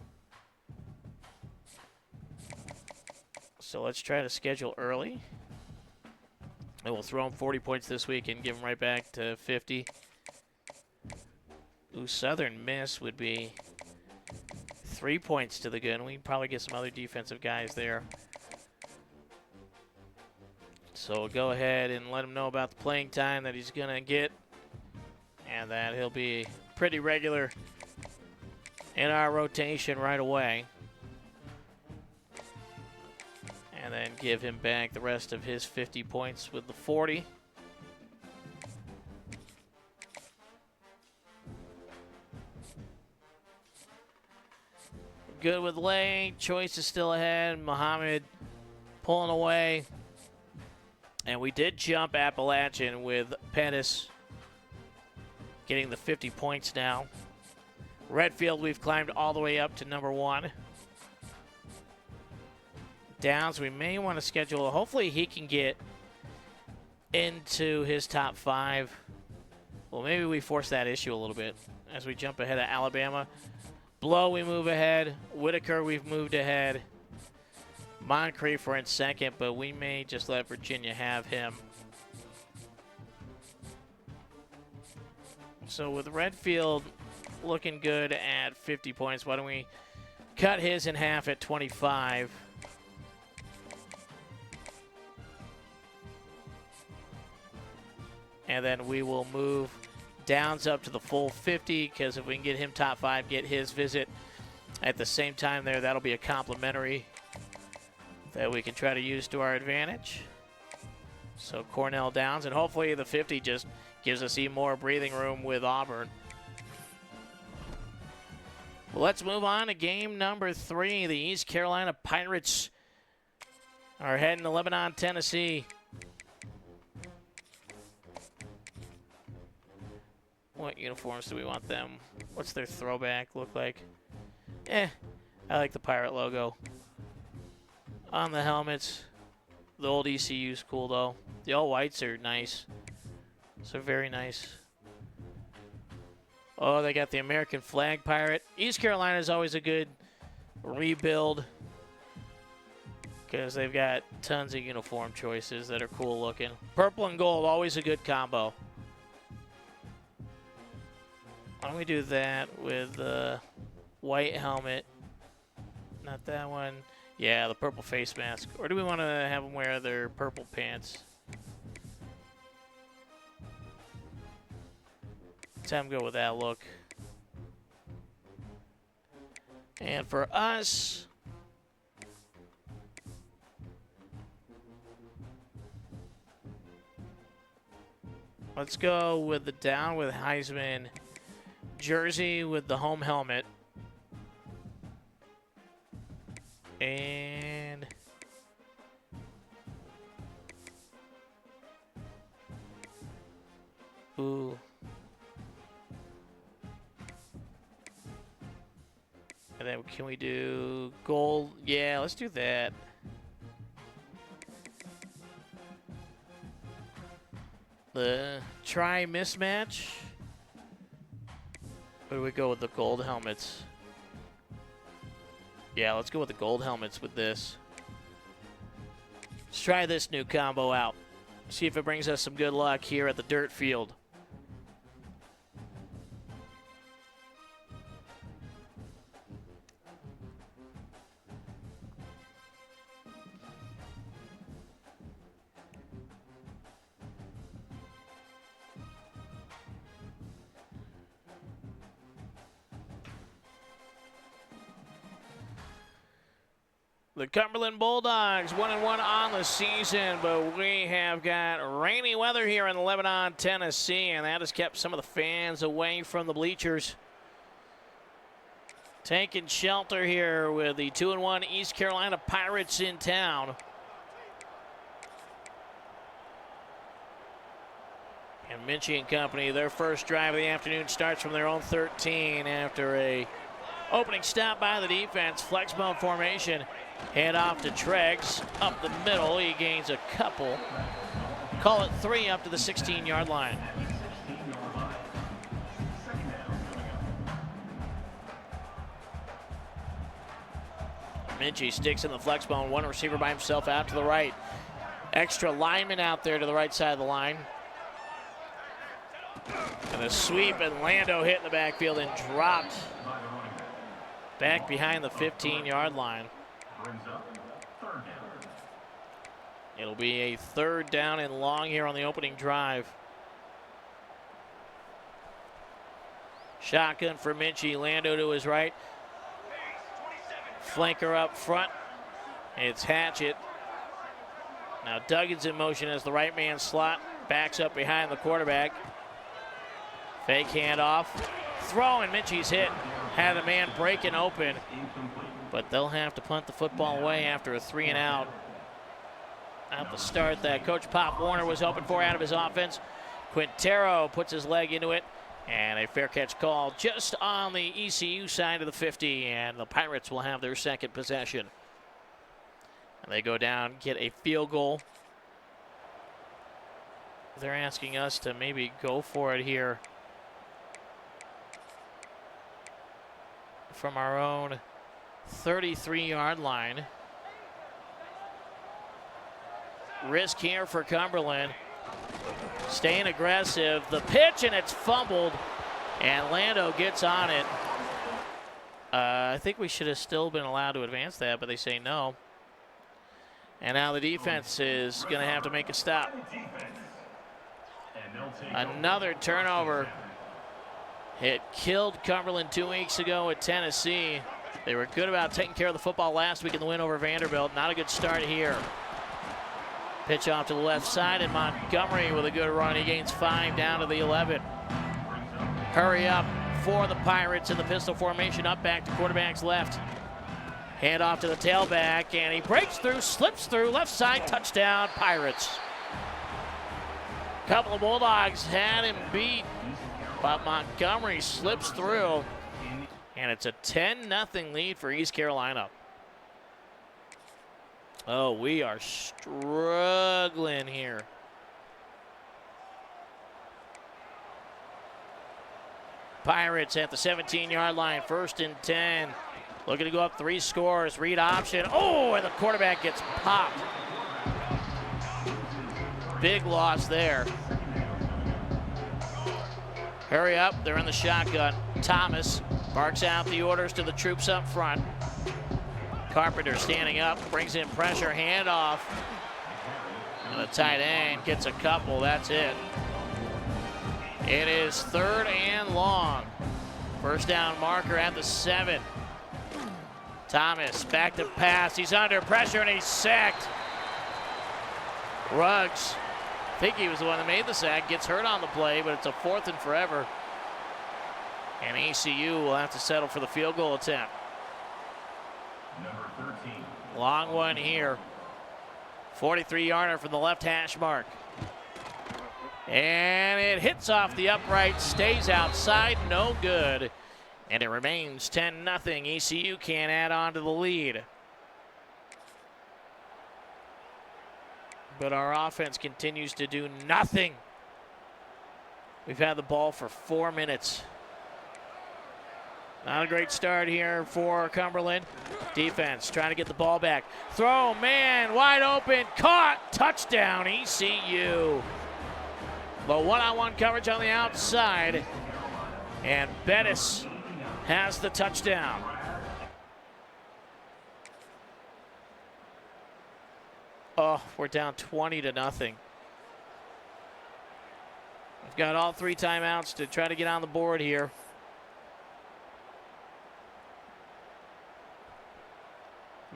So let's try to schedule early. And we'll throw him 40 points this week and give him right back to 50. Ooh, Southern Miss would be 3 points to the good. We can probably get some other defensive guys there. So we'll go ahead and let him know about the playing time that he's going to get. And that he'll be pretty regular in our rotation right away. And then give him back the rest of his 50 points with the 40. Good with Lay. Choice is still ahead. Muhammad pulling away. And we did jump Appalachian with Pettis getting the 50 points now. Redfield, we've climbed all the way up to number 1. Downs, we may want to schedule. Hopefully he can get into his top 5. Well, maybe we force that issue a little bit as we jump ahead of Alabama. Blow, we move ahead. Whitaker, we've moved ahead. Moncrief, we're in second, but we may just let Virginia have him. So with Redfield looking good at 50 points, why don't we cut his in half at 25? And then we will move Downs up to the full 50, because if we can get him top 5, get his visit at the same time there, that'll be a complimentary that we can try to use to our advantage. So Cornell Downs, and hopefully the 50 just gives us even more breathing room with Auburn. Well, let's move on to game number 3. The East Carolina Pirates are heading to Lebanon, Tennessee. What uniforms do we want them? What's their throwback look like? I like the Pirate logo on the helmets. The old ECU's cool, though. The all whites are nice. So very nice. Oh, they got the American flag pirate. East Carolina is always a good rebuild because they've got tons of uniform choices that are cool looking. Purple and gold, always a good combo. Why don't we do that with the white helmet? Not that one. Yeah, the purple face mask. Or do we want to have them wear their purple pants? Let's have them go with that look. And for us, let's go with the down with Heisman jersey with the home helmet. And ooh. And then can we do gold? Yeah, let's do that. The try mismatch. Or do we go with the gold helmets? Yeah, let's go with the gold helmets with this. Let's try this new combo out. See if it brings us some good luck here at the dirt field. The Cumberland Bulldogs 1-1 on the season, but we have got rainy weather here in Lebanon, Tennessee, and that has kept some of the fans away from the bleachers. Taking shelter here with the 2-1 East Carolina Pirates in town. And Minchie and company, their first drive of the afternoon starts from their own 13 after a opening stop by the defense. Flex mode formation. Hand off to Treggs, up the middle. He gains a couple. Call it 3 up to the 16-yard line. Minchie sticks in the flex bone. One receiver by himself out to the right. Extra lineman out there to the right side of the line. And a sweep, and Lando hit in the backfield and dropped back behind the 15-yard line. It'll be a 3rd down and long here on the opening drive. Shotgun for Minchie. Lando to his right. Flanker up front. It's Hatchett. Now Duggan's in motion as the right man slot. Backs up behind the quarterback. Fake handoff. Throw, and Minchie's hit. Had a man breaking open. But they'll have to punt the football away after a 3-and-out. At the start that Coach Pop Warner was hoping for out of his offense. Quintero puts his leg into it, and a fair catch call just on the ECU side of the 50, and the Pirates will have their second possession. And they go down, get a field goal. They're asking us to maybe go for it here from our own 33-yard line. Risk here for Cumberland. Staying aggressive. The pitch, and it's fumbled. And Lando gets on it. I think we should have still been allowed to advance that, but they say no. And now the defense is going to have to make a stop. Another turnover. It killed Cumberland 2 weeks ago at Tennessee. They were good about taking care of the football last week in the win over Vanderbilt. Not a good start here. Pitch off to the left side, and Montgomery with a good run. He gains 5 down to the 11. Hurry up for the Pirates in the pistol formation. Up back to quarterback's left. Hand off to the tailback, and he breaks through, slips through, left side, touchdown, Pirates. Couple of Bulldogs had him beat, but Montgomery slips through, and it's a 10-0 lead for East Carolina. Oh, we are struggling here. Pirates at the 17-yard line, 1st and 10. Looking to go up 3 scores, read option. Oh, and the quarterback gets popped. Big loss there. Hurry up, they're in the shotgun. Thomas barks out the orders to the troops up front. Carpenter standing up, brings in pressure, handoff. And the tight end gets a couple, that's it. It is 3rd and long. First down marker at the 7. Thomas back to pass, he's under pressure and he's sacked. Ruggs, I think he was the one that made the sack, gets hurt on the play, but it's a 4th and forever. And ECU will have to settle for the field goal attempt. Number 13. Long one here. 43-yarder from the left hash mark. And it hits off the upright, stays outside, no good. And it remains 10-0. ECU can't add on to the lead. But our offense continues to do nothing. We've had the ball for 4 minutes. Not a great start here for Cumberland. Defense trying to get the ball back. Throw, man, wide open, caught, touchdown, ECU. But one-on-one coverage on the outside, and Bettis has the touchdown. Oh, we're down 20-0. We've got all 3 timeouts to try to get on the board here.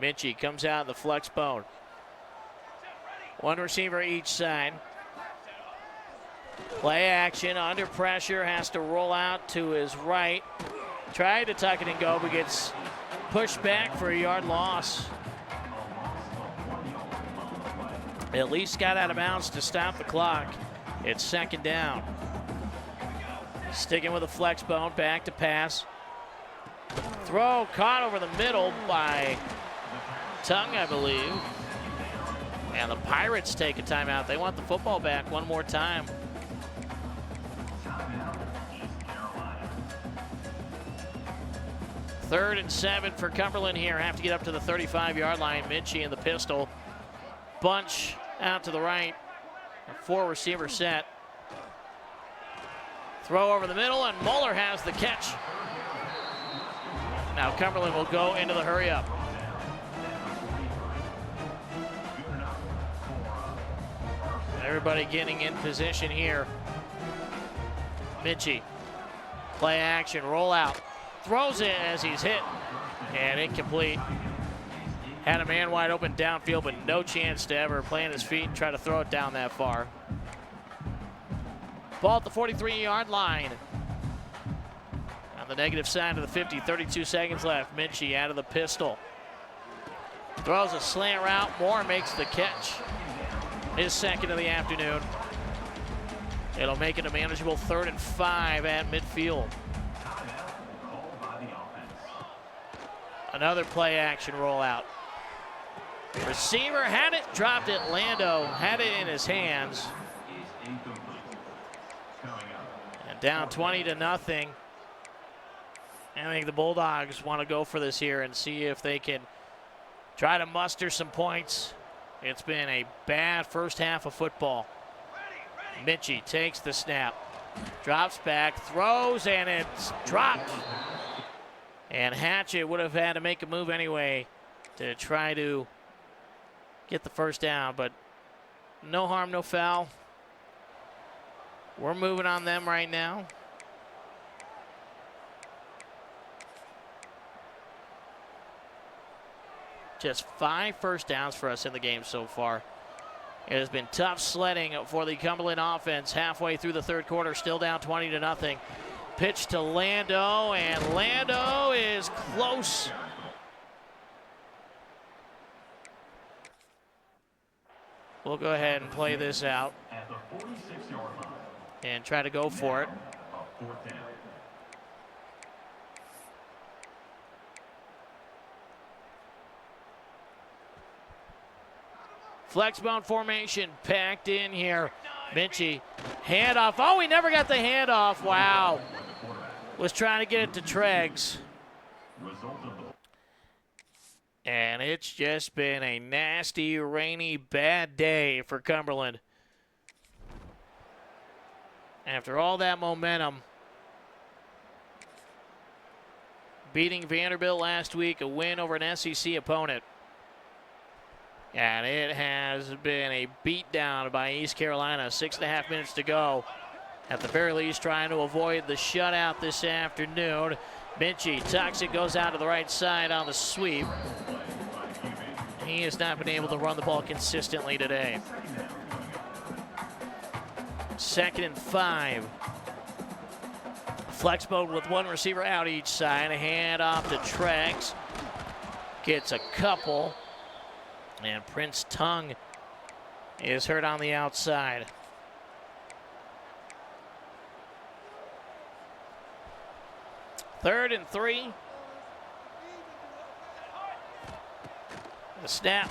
Minchie comes out in the flex bone. 1 receiver each side. Play action, under pressure, has to roll out to his right. Tried to tuck it and go, but gets pushed back for a yard loss. At least got out of bounds to stop the clock. It's 2nd down. Sticking with the flex bone, back to pass. Throw caught over the middle by Tongue, I believe. And the Pirates take a timeout. They want the football back one more time. Third and 7 for Cumberland here. Have to get up to the 35-yard line. Minchie in the pistol. Bunch out to the right. A 4-receiver set. Throw over the middle, and Muller has the catch. Now Cumberland will go into the hurry up. Everybody getting in position here. Minchie. Play action, roll out. Throws it as he's hit, and incomplete. Had a man wide open downfield, but no chance to ever plant his feet and try to throw it down that far. Ball at the 43-yard line. On the negative side of the 50, 32 seconds left. Minchie out of the pistol. Throws a slant route. Moore makes the catch. His 2nd of the afternoon. It'll make it a manageable 3rd and 5 at midfield. Another play action rollout. Receiver had it, dropped it. Lando had it in his hands. And down 20-0. I think the Bulldogs want to go for this here and see if they can try to muster some points. It's been a bad first half of football. Mitchie takes the snap, drops back, throws, and it's dropped. And Hatchett would have had to make a move anyway to try to get the first down, but no harm, no foul. We're moving on them right now. Just 5 first downs for us in the game so far. It has been tough sledding for the Cumberland offense halfway through the third quarter, still down 20-0. Pitch to Lando, and Lando is close. We'll go ahead and play this out and try to go for it. Flexbone formation packed in here. Minchie, handoff. Oh, he never got the handoff. Wow. Was trying to get it to Treggs. And it's just been a nasty, rainy, bad day for Cumberland. After all that momentum, beating Vanderbilt last week, a win over an SEC opponent. And it has been a beatdown by East Carolina. 6.5 minutes to go. At the very least, trying to avoid the shutout this afternoon. Minchie tucks it, goes out to the right side on the sweep. He has not been able to run the ball consistently today. 2nd and 5. Flex mode with one receiver out each side. A hand off to Treggs. Gets a couple. And Prince Tongue is hurt on the outside. Third and 3. The snap.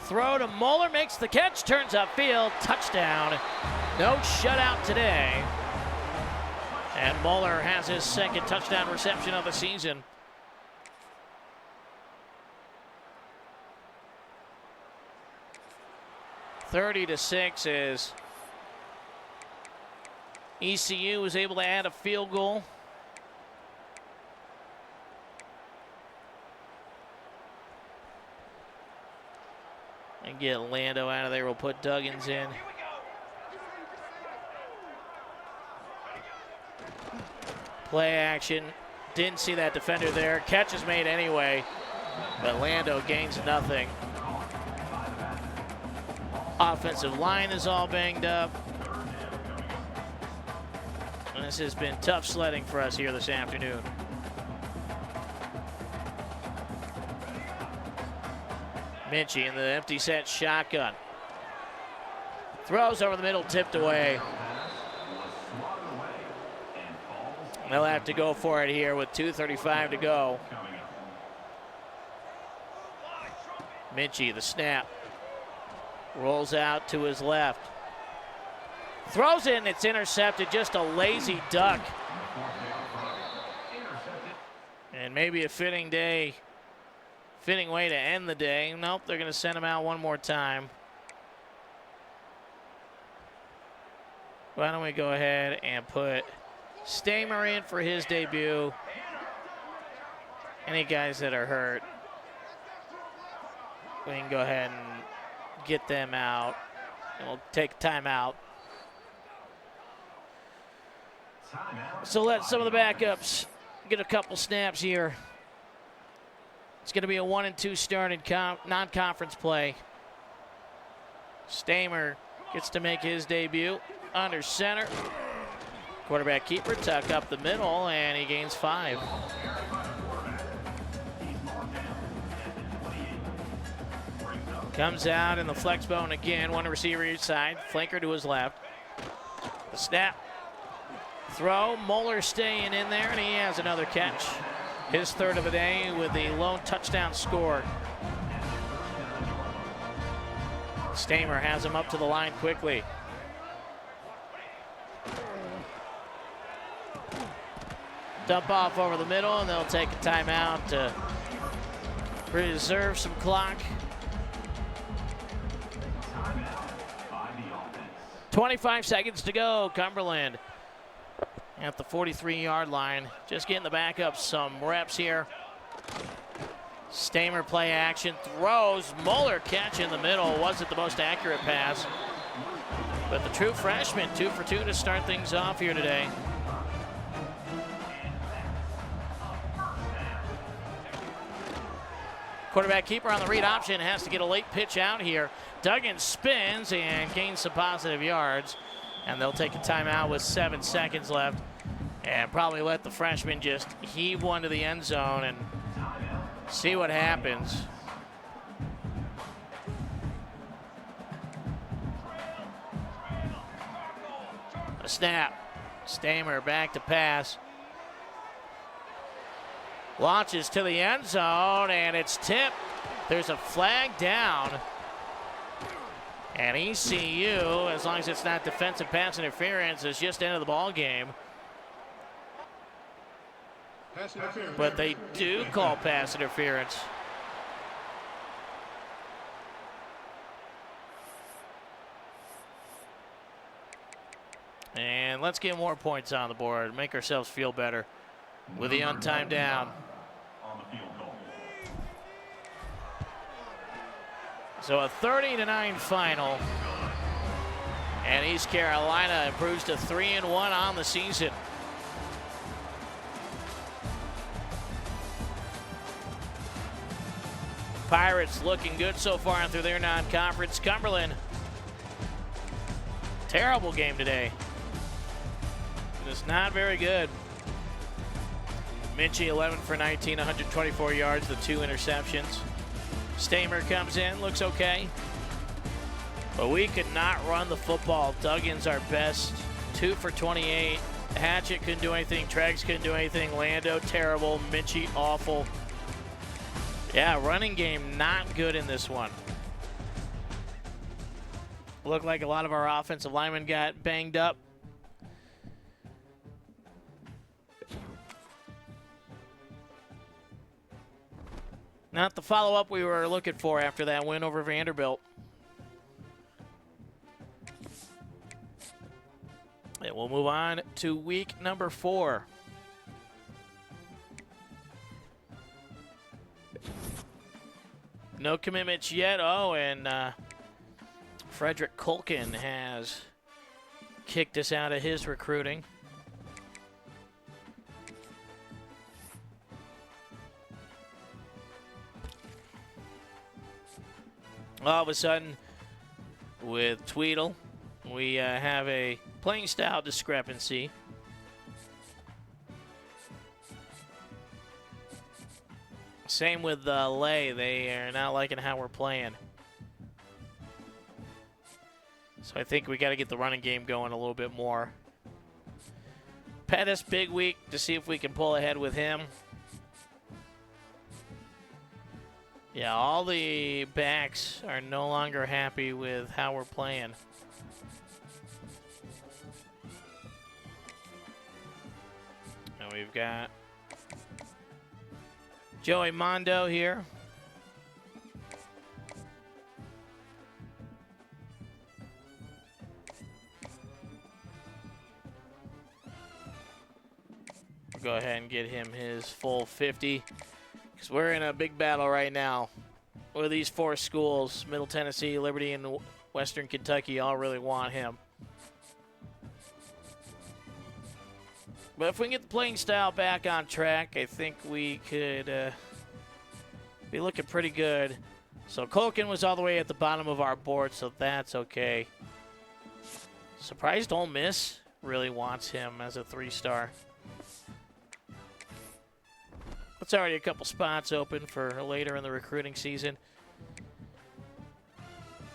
Throw to Moeller, makes the catch, turns upfield, touchdown. No shutout today. And Moeller has his 2nd touchdown reception of the season. (30-6) as ECU was able to add a field goal. And get Lando out of there. We'll put Duggins in. Play action. Didn't see that defender there. Catch is made anyway, but Lando gains nothing. Offensive line is all banged up. And this has been tough sledding for us here this afternoon. Minchie in the empty set shotgun. Throws over the middle, tipped away. They'll have to go for it here with 2:35 to go. Minchie, the snap. Rolls out to his left. Throws in, it's intercepted, just a lazy duck. And maybe a fitting way to end the day. Nope, they're going to send him out one more time. Why don't we go ahead and put Stamer in for his debut. Any guys that are hurt, we can go ahead and get them out. And we'll take time out. So let some of the backups get a couple snaps here. It's going to be a 1-2 start in non-conference play. Stamer gets to make his debut under center. Quarterback keeper, tuck up the middle, and he gains 5. Comes out in the flex bone again, one receiver each side, flanker to his left. The snap, throw, Moeller staying in there, and he has another catch. His 3rd of the day with the lone touchdown score. Stamer has him up to the line quickly. Dump off over the middle, and they'll take a timeout to preserve some clock. 25 seconds to go. Cumberland at the 43-yard line. Just getting the backup some reps here. Stamer play action, throws. Muller catch in the middle. Wasn't the most accurate pass. But the true freshman, 2 for 2 to start things off here today. Quarterback keeper on the read option has to get a late pitch out here. Duggan spins and gains some positive yards. And they'll take a timeout with 7 seconds left. And probably let the freshman just heave one to the end zone and see what happens. A snap. Stamer back to pass. Launches to the end zone, and it's tipped. There's a flag down. And ECU, as long as it's not defensive pass interference, is just into the ball game. But they do call pass interference. And let's get more points on the board, make ourselves feel better with the untimed down. So a 30-9 final. And East Carolina improves to 3-1 on the season. Pirates looking good so far through their non-conference. Cumberland, terrible game today. It's not very good. Minchie 11 for 19, 124 yards, the 2 interceptions. Stamer comes in, looks okay. But we could not run the football. Duggan's our best, 2 for 28. Hatchett couldn't do anything. Treggs couldn't do anything. Lando, terrible. Minchie, awful. Yeah, running game not good in this one. Looked like a lot of our offensive linemen got banged up. Not the follow-up we were looking for after that win over Vanderbilt. And we'll move on to week number 4. No commitments yet. Oh, and Frederick Colkin has kicked us out of his recruiting. All of a sudden, with Tweedle, we have a playing style discrepancy. Same with Lay. They are not liking how we're playing. So I think we got to get the running game going a little bit more. Pettis, big week to see if we can pull ahead with him. Yeah, all the backs are no longer happy with how we're playing. And we've got Joey Mondo here. We'll go ahead and get him his full 50. Because we're in a big battle right now with these 4 schools. Middle Tennessee, Liberty, and Western Kentucky all really want him. But if we can get the playing style back on track, I think we could be looking pretty good. So Colkin was all the way at the bottom of our board, so that's okay. Surprised Ole Miss really wants him as a 3-star. It's already a couple spots open for later in the recruiting season.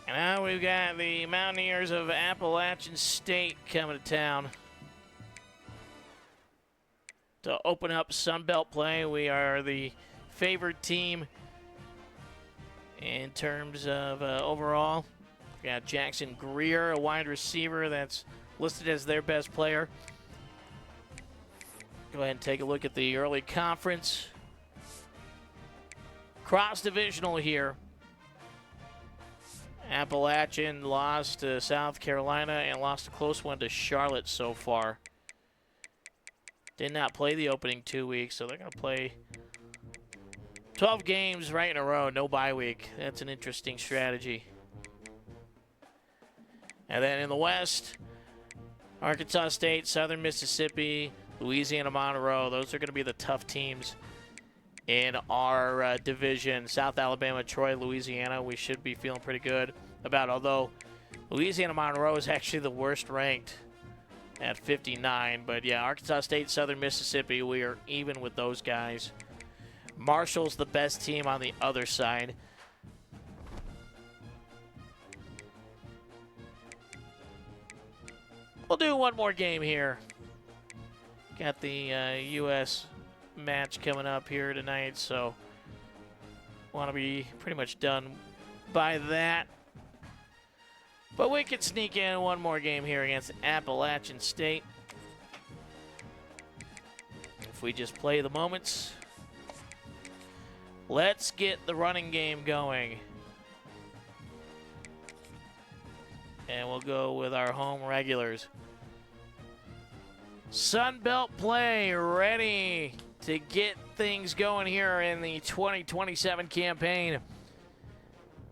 And now we've got the Mountaineers of Appalachian State coming to town to open up Sun Belt play. We are the favored team in terms of overall. We got Jackson Greer, a wide receiver that's listed as their best player. Go ahead and take a look at the early conference. Cross-divisional here. Appalachian lost to South Carolina and lost a close one to Charlotte so far. Did not play the opening 2 weeks, so they're going to play 12 games right in a row, no bye week. That's an interesting strategy. And then in the West, Arkansas State, Southern Mississippi, Louisiana Monroe. Those are going to be the tough teams in our division. South Alabama, Troy, Louisiana, we should be feeling pretty good about, although Louisiana Monroe is actually the worst ranked at 59. But yeah, Arkansas State, Southern Mississippi, we are even with those guys. Marshall's the best team on the other side. We'll do one more game here. Got the U.S. match coming up here tonight, so want to be pretty much done by that. But we could sneak in one more game here against Appalachian State. If we just play the moments. Let's get the running game going. And we'll go with our home regulars. Sunbelt play ready to get things going here in the 2027 campaign.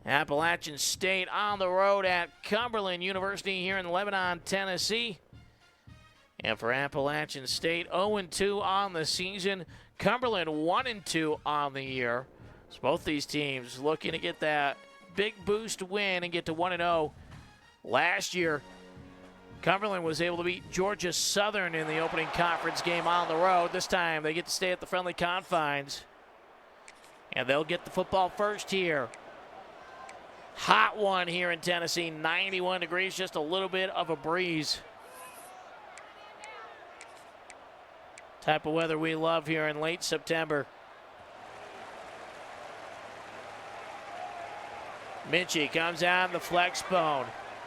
Appalachian State on the road at Cumberland University here in Lebanon, Tennessee. And for Appalachian State, 0-2 on the season. Cumberland 1-2 on the year. So both these teams looking to get that big boost win and get to 1-0. Last year, Cumberland was able to beat Georgia Southern in the opening conference game on the road. This time they get to stay at the friendly confines. And they'll get the football first here. Hot one here in Tennessee, 91 degrees, just a little bit of a breeze. Type of weather we love here in late September. Minchie comes out the flex bone.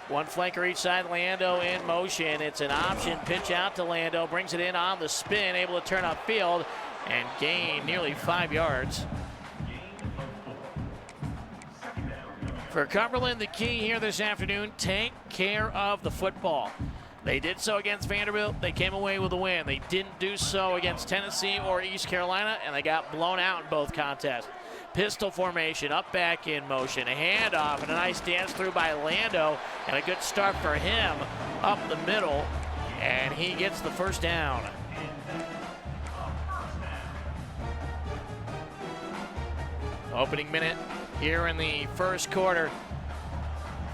One flanker each side, Lando in motion. It's an option, pitch out to Lando, brings it in on the spin, able to turn upfield and gain nearly 5 yards. For Cumberland, the key here this afternoon, take care of the football. They did so against Vanderbilt. They came away with a win. They didn't do so against Tennessee or East Carolina, and they got blown out in both contests. Pistol formation, up back in motion, a handoff, and a nice dance through by Lando, and a good start for him up the middle, and he gets the first down. Opening minute here in the first quarter.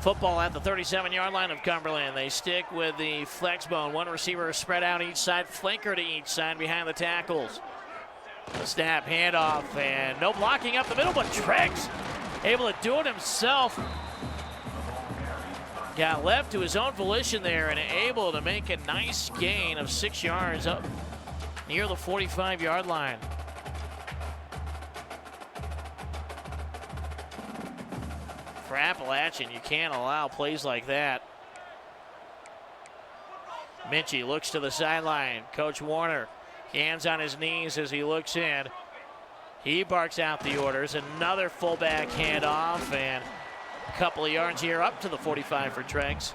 Football at the 37-yard line of Cumberland. They stick with the flex bone. One receiver spread out each side, flanker to each side behind the tackles. The snap, handoff, and no blocking up the middle, but Treggs able to do it himself. Got left to his own volition there and able to make a nice gain of 6 yards up near the 45-yard line. For Appalachian, you can't allow plays like that. Minchie looks to the sideline. Coach Warner, hands on his knees as he looks in. He barks out the orders. Another fullback handoff and a couple of yards here up to the 45 for Treggs.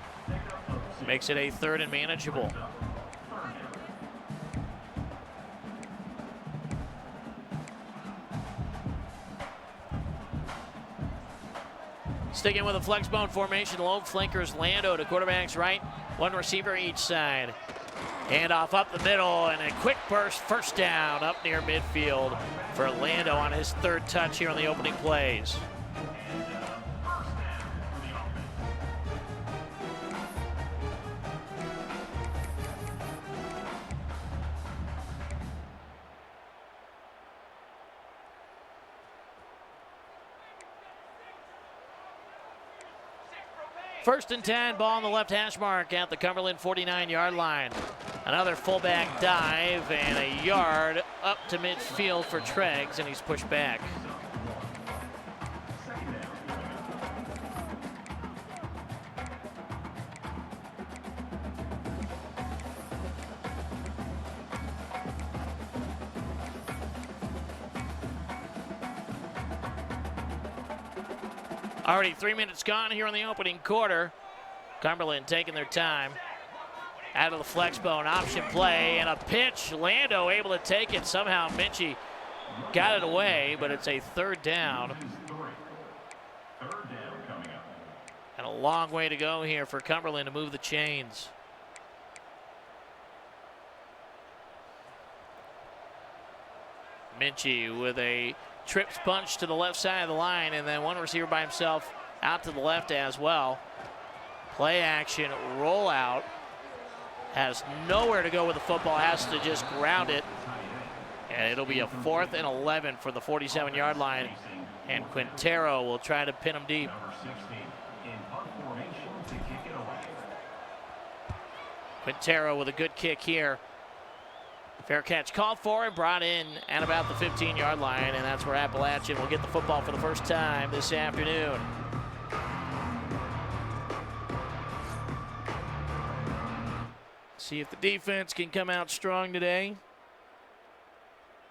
Makes it a third and manageable. Sticking with a flex bone formation, lone flankers Lando to quarterback's right. One receiver each side. Handoff up the middle and a quick burst first down up near midfield for Lando on his third touch here on the opening plays. First and 10, ball on the left hash mark at the Cumberland 49-yard line. Another fullback dive and a yard up to midfield for Treggs, and he's pushed back. Already 3 minutes gone here in the opening quarter. Cumberland taking their time. Out of the flex bone, option play, and a pitch. Lando able to take it. Somehow Minchie got it away, but it's a third down. And a long way to go here for Cumberland to move the chains. Minchie with a trips punch to the left side of the line, and then one receiver by himself out to the left as well. Play action, roll out. Has nowhere to go with the football, has to just ground it. And it'll be a 4th and 11 for the 47-yard line. And Quintero will try to pin him deep. Quintero with a good kick here. Fair catch called for and brought in at about the 15-yard line, and that's where Appalachian will get the football for the first time this afternoon. See if the defense can come out strong today.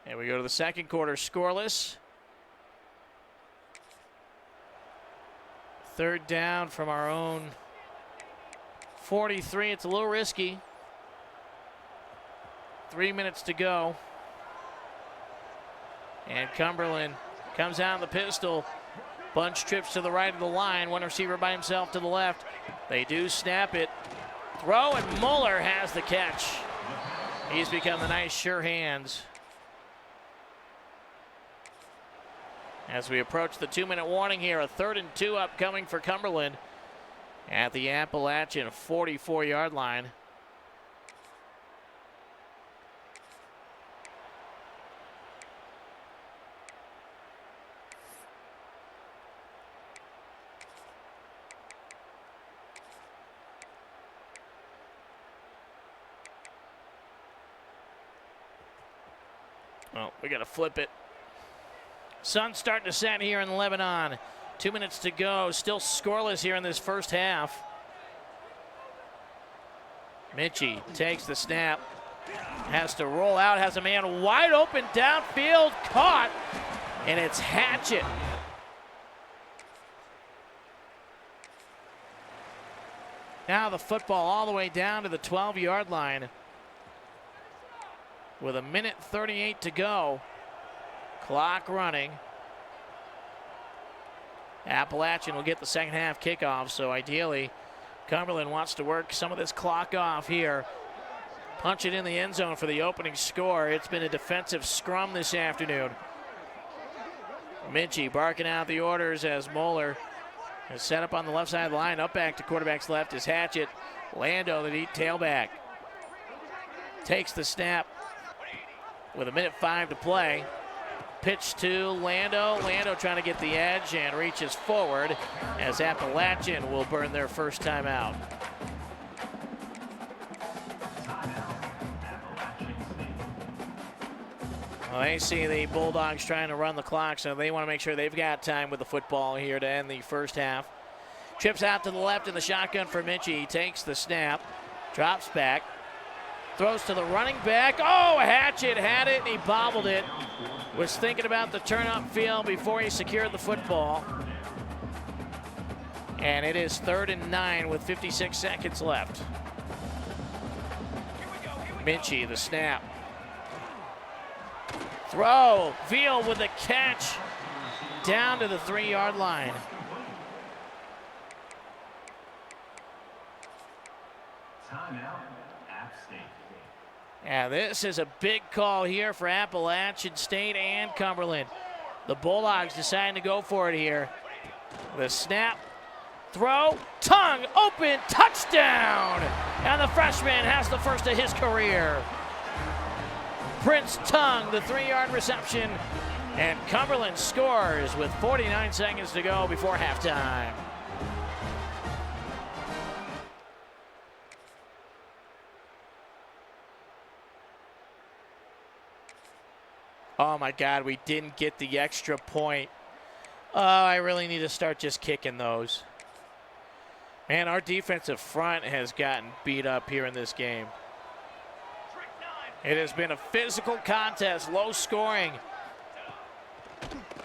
And we go to the second quarter scoreless. Third down from our own 43. It's a little risky. 3 minutes to go. And Cumberland comes out in the pistol. Bunch trips to the right of the line. One receiver by himself to the left. They do snap it. Throw, and Mueller has the catch. He's become the nice sure hands. As we approach the 2-minute warning here, a 3rd and 2 upcoming for Cumberland at the Appalachian 44-yard line. Well, we got to flip it. Sun's starting to set here in Lebanon. 2 minutes to go. Still scoreless here in this first half. Minchie takes the snap. Has to roll out. Has a man wide open downfield. Caught. And it's Hatchett. Now the football all the way down to the 12-yard line. With 1:38 to go. Clock running. Appalachian will get the second half kickoff, so ideally Cumberland wants to work some of this clock off here. Punch it in the end zone for the opening score. It's been a defensive scrum this afternoon. Minchie barking out the orders as Mueller is set up on the left side of the line. Up back to quarterback's left is Hatchett. Lando, the deep tailback, takes the snap with 1:05 to play. Pitch to Lando. Lando trying to get the edge and reaches forward as Appalachian will burn their first time out. Well, they see the Bulldogs trying to run the clock, so they want to make sure they've got time with the football here to end the first half. Trips out to the left in the shotgun for Minchie. He takes the snap, drops back, throws to the running back. Oh, Hatchett had it and he bobbled it. Was thinking about the turn upfield before he secured the football. And it is 3rd and 9 with 56 seconds left. Minchie, the snap. Throw, Veal with the catch down to the 3-yard line. And this is a big call here for Appalachian State and Cumberland. The Bulldogs deciding to go for it here. The snap, throw, tongue, open, touchdown! And the freshman has the first of his career. Prince Tongue, the 3-yard reception, and Cumberland scores with 49 seconds to go before halftime. Oh my God, we didn't get the extra point. Oh, I really need to start just kicking those. Man, our defensive front has gotten beat up here in this game. It has been a physical contest, low scoring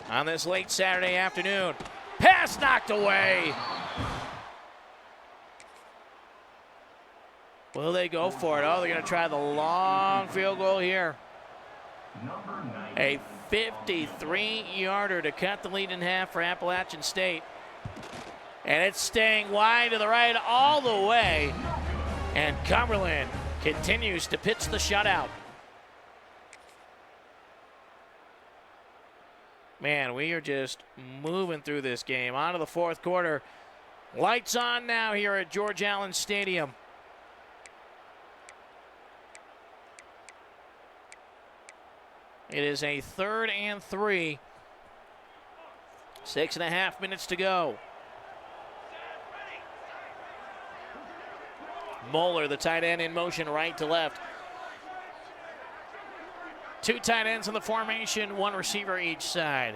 on this late Saturday afternoon. Pass knocked away. Will they go for it? Oh, they're going to try the long field goal here. A 53-yarder to cut the lead in half for Appalachian State. And it's staying wide to the right all the way. And Cumberland continues to pitch the shutout. Man, we are just moving through this game. On to the fourth quarter. Lights on now here at George Allen Stadium. It is a 3rd and 3. 6.5 minutes to go. Moeller, the tight end, in motion right to left. 2 tight ends in the formation, 1 receiver each side.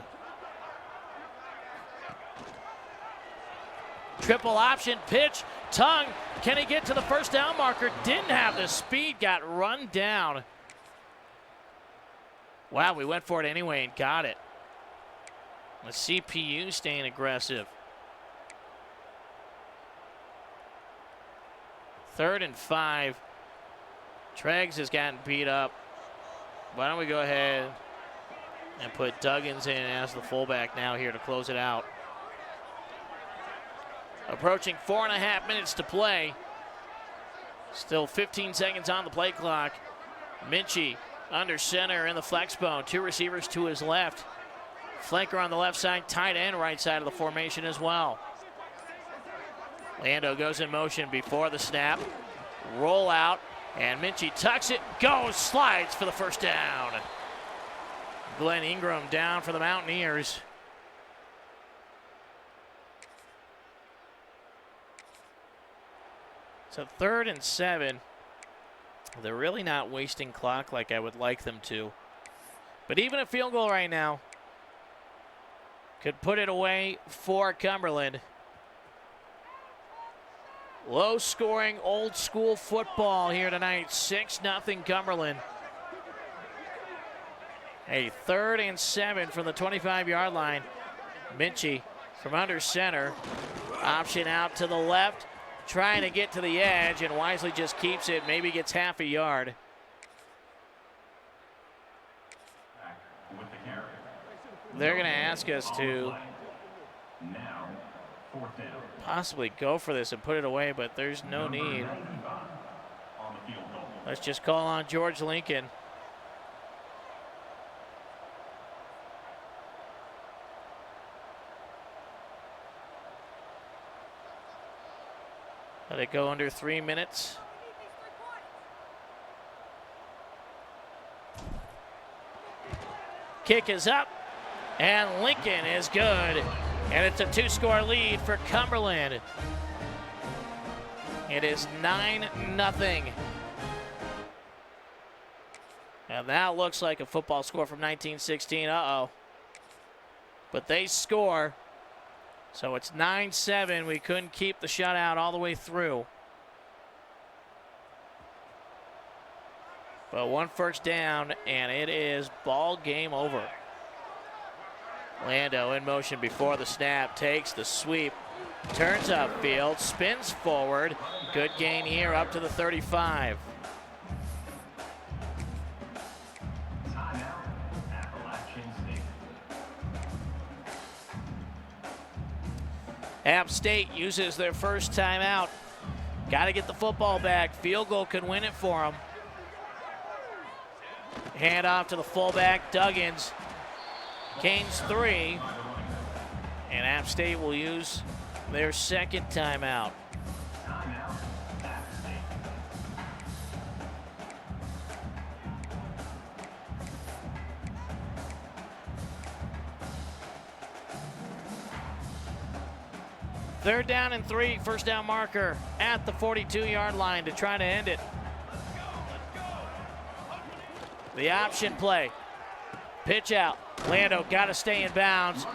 Triple option pitch, tongue. Can he get to the first down marker? Didn't have the speed, got run down. Wow, we went for it anyway and got it. The CPU staying aggressive. 3rd and 5. Treggs has gotten beat up. Why don't we go ahead and put Duggins in as the fullback now here to close it out. Approaching 4.5 minutes to play. Still 15 seconds on the play clock. Minchie under center in the flex bone. 2 receivers to his left. Flanker on the left side, tight end right side of the formation as well. Lando goes in motion before the snap. Roll out, and Minchie tucks it, goes, slides for the first down. Glenn Ingram down for the Mountaineers. So 3rd and 7. They're really not wasting clock like I would like them to. But even a field goal right now could put it away for Cumberland. Low scoring, old school football here tonight. 6-0 Cumberland. A 3rd and 7 from the 25-yard line. Minchie from under center. Option out to the left. Trying to get to the edge, and wisely just keeps it. Maybe gets half a yard. They're going to ask us to possibly go for this and put it away, but there's no need. Let's just call on George Lincoln. Let it go under 3 minutes. Kick is up, and Lincoln is good. And it's a 2-score lead for Cumberland. It is 9-0. And that looks like a football score from 1916. Uh-oh. But they score. So it's 9-7. We couldn't keep the shutout all the way through. But 1 first down, and it is ball game over. Lando in motion before the snap, takes the sweep, turns upfield, spins forward. Good gain here up to the 35. App State uses their first timeout. Got to get the football back. Field goal could win it for them. Hand off to the fullback, Duggins. Gains 3. And App State will use their second timeout. Third down and 3, first down marker at the 42-yard line to try to end it. The option play. Pitch out. Lando got to stay in bounds.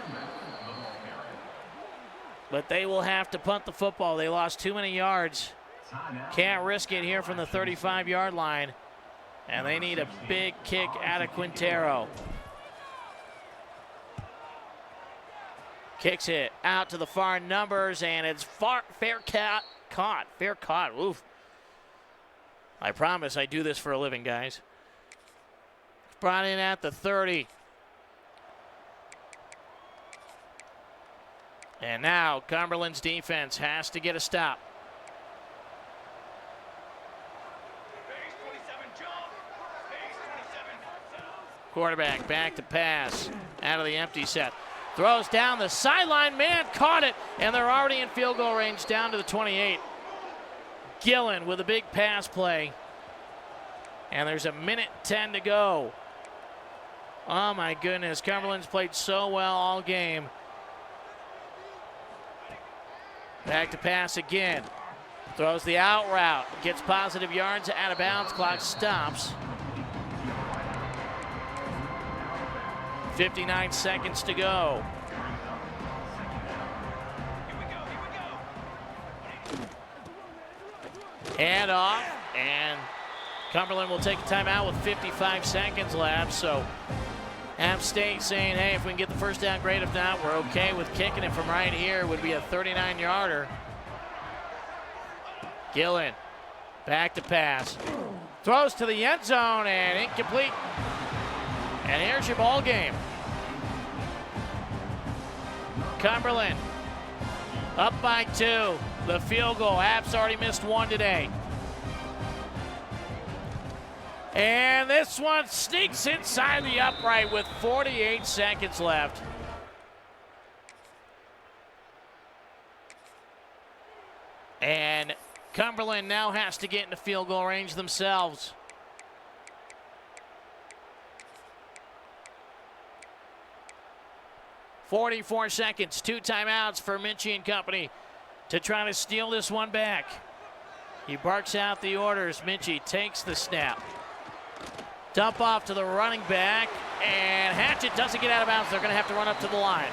But they will have to punt the football. They lost too many yards. Can't risk it here from the 35-yard line. And they need a big kick out of Quintero. Kicks it out to the far numbers, and it's fair caught. Oof. I promise I do this for a living, guys. Brought in at the 30. And now Cumberland's defense has to get a stop. Quarterback back to pass out of the empty set. Throws down the sideline. Man caught it, and they're already in field goal range down to the 28. Gillen with a big pass play. And there's 1:10 to go. Oh my goodness, Cumberland's played so well all game. Back to pass again. Throws the out route. Gets positive yards out of bounds. Clock stops. 59 seconds to go. And off. And Cumberland will take a timeout with 55 seconds left. So App State saying, hey, if we can get the first down, great. If not, we're okay with kicking it from right here. It would be a 39-yarder. Gillen back to pass. Throws to the end zone and incomplete. And here's your ball game. Cumberland up by 2. The field goal. App's already missed 1 today. And this one sneaks inside the upright with 48 seconds left. And Cumberland now has to get into field goal range themselves. .44 seconds, 2 timeouts for Minchie and company to try to steal this one back. He barks out the orders. Minchie takes the snap. Dump off to the running back, and Hatchett doesn't get out of bounds. They're going to have to run up to the line.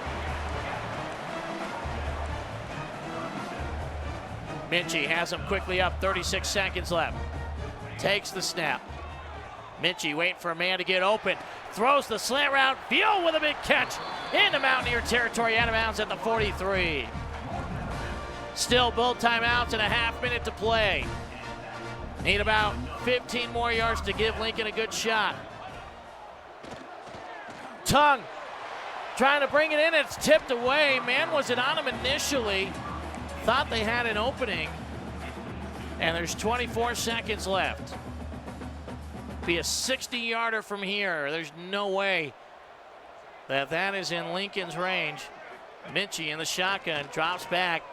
Minchie has him quickly up, 36 seconds left. Takes the snap. Minchie waiting for a man to get open. Throws the slant route. Veal with a big catch into Mountaineer territory, out of bounds at the 43. Still both timeouts and a half minute to play. Need about 15 more yards to give Lincoln a good shot. Tongue trying to bring it in. It's tipped away. Man wasn't on him initially. Thought they had an opening. And there's 24 seconds left. Be a 60-yarder from here. There's no way that is in Lincoln's range. Minchie in the shotgun, drops back,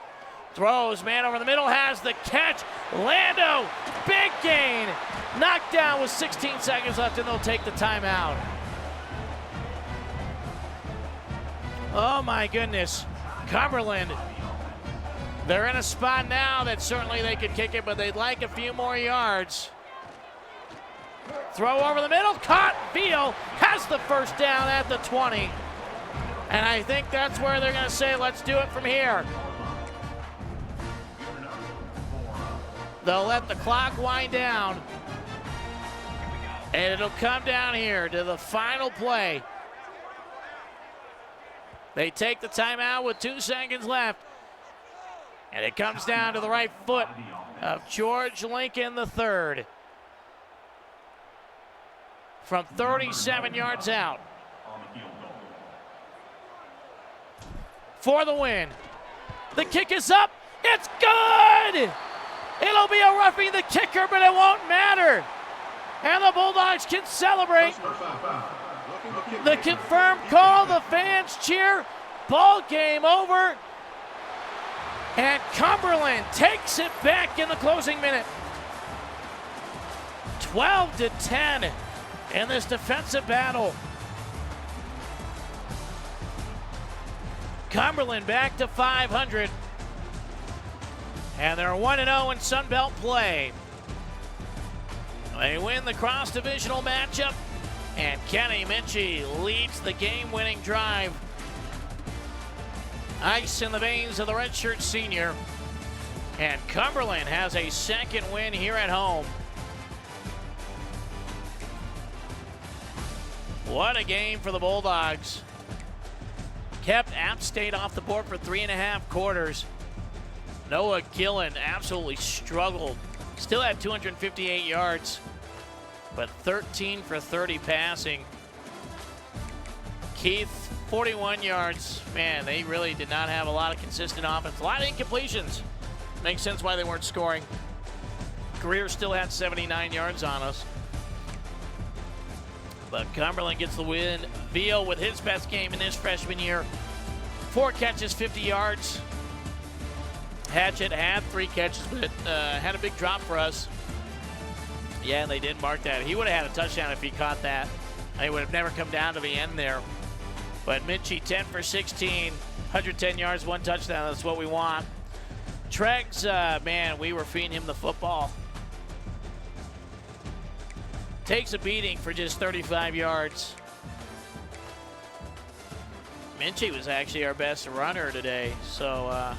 throws, man over the middle, has the catch. Lando, big gain. Knocked down with 16 seconds left, and they'll take the timeout. Oh my goodness. Cumberland, they're in a spot now that certainly they could kick it, but they'd like a few more yards. Throw over the middle, caught. Veal has the first down at the 20. And I think that's where they're going to say, let's do it from here. They'll let the clock wind down. And it'll come down here to the final play. They take the timeout with 2 seconds left. And it comes down to the right foot of George Lincoln III. From 37 yards out. For the win. The kick is up. It's good! It'll be a roughing the kicker, but it won't matter. And the Bulldogs can celebrate. The confirmed call, the fans cheer. Ball game over. And Cumberland takes it back in the closing minute. 12-10 in this defensive battle. Cumberland back to 500. And they're 1-0 in Sun Belt play. They win the cross-divisional matchup, and Kenny Minchie leads the game-winning drive. Ice in the veins of the redshirt senior. And Cumberland has a second win here at home. What a game for the Bulldogs. kept App State off the board for 3.5 quarters. Noah Gillen absolutely struggled. Still had 258 yards, but 13 for 30 passing. Keith, 41 yards. Man, they really did not have a lot of consistent offense. A lot of incompletions. Makes sense why they weren't scoring. Greer still had 79 yards on us. But Cumberland gets the win. Veal with his best game in his freshman year. 4 catches, 50 yards. Hatchett had 3 catches, but had a big drop for us. Yeah, they did mark that. He would have had a touchdown if he caught that. They would have never come down to the end there. But Minchie, 10 for 16, 110 yards, 1 touchdown. That's what we want. Treggs, man, we were feeding him the football. Takes a beating for just 35 yards. Minchie was actually our best runner today. So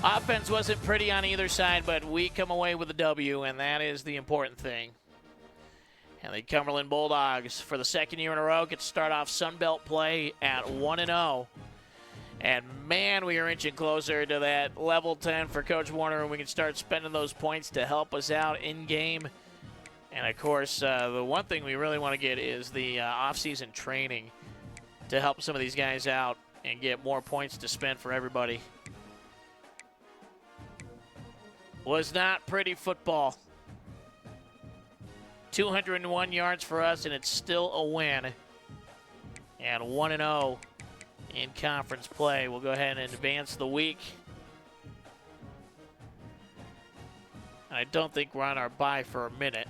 offense wasn't pretty on either side, but we come away with a W, and that is the important thing. And the Cumberland Bulldogs, for the second year in a row, get to start off Sunbelt play at 1-0. And, man, we are inching closer to that level 10 for Coach Warner, and we can start spending those points to help us out in-game. And, of course, the one thing we really want to get is the off-season training to help some of these guys out and get more points to spend for everybody. Was not pretty football. 201 yards for us, and it's still a win. And 1-0 in conference play. We'll go ahead and advance the week. I don't think we're on our bye for a minute.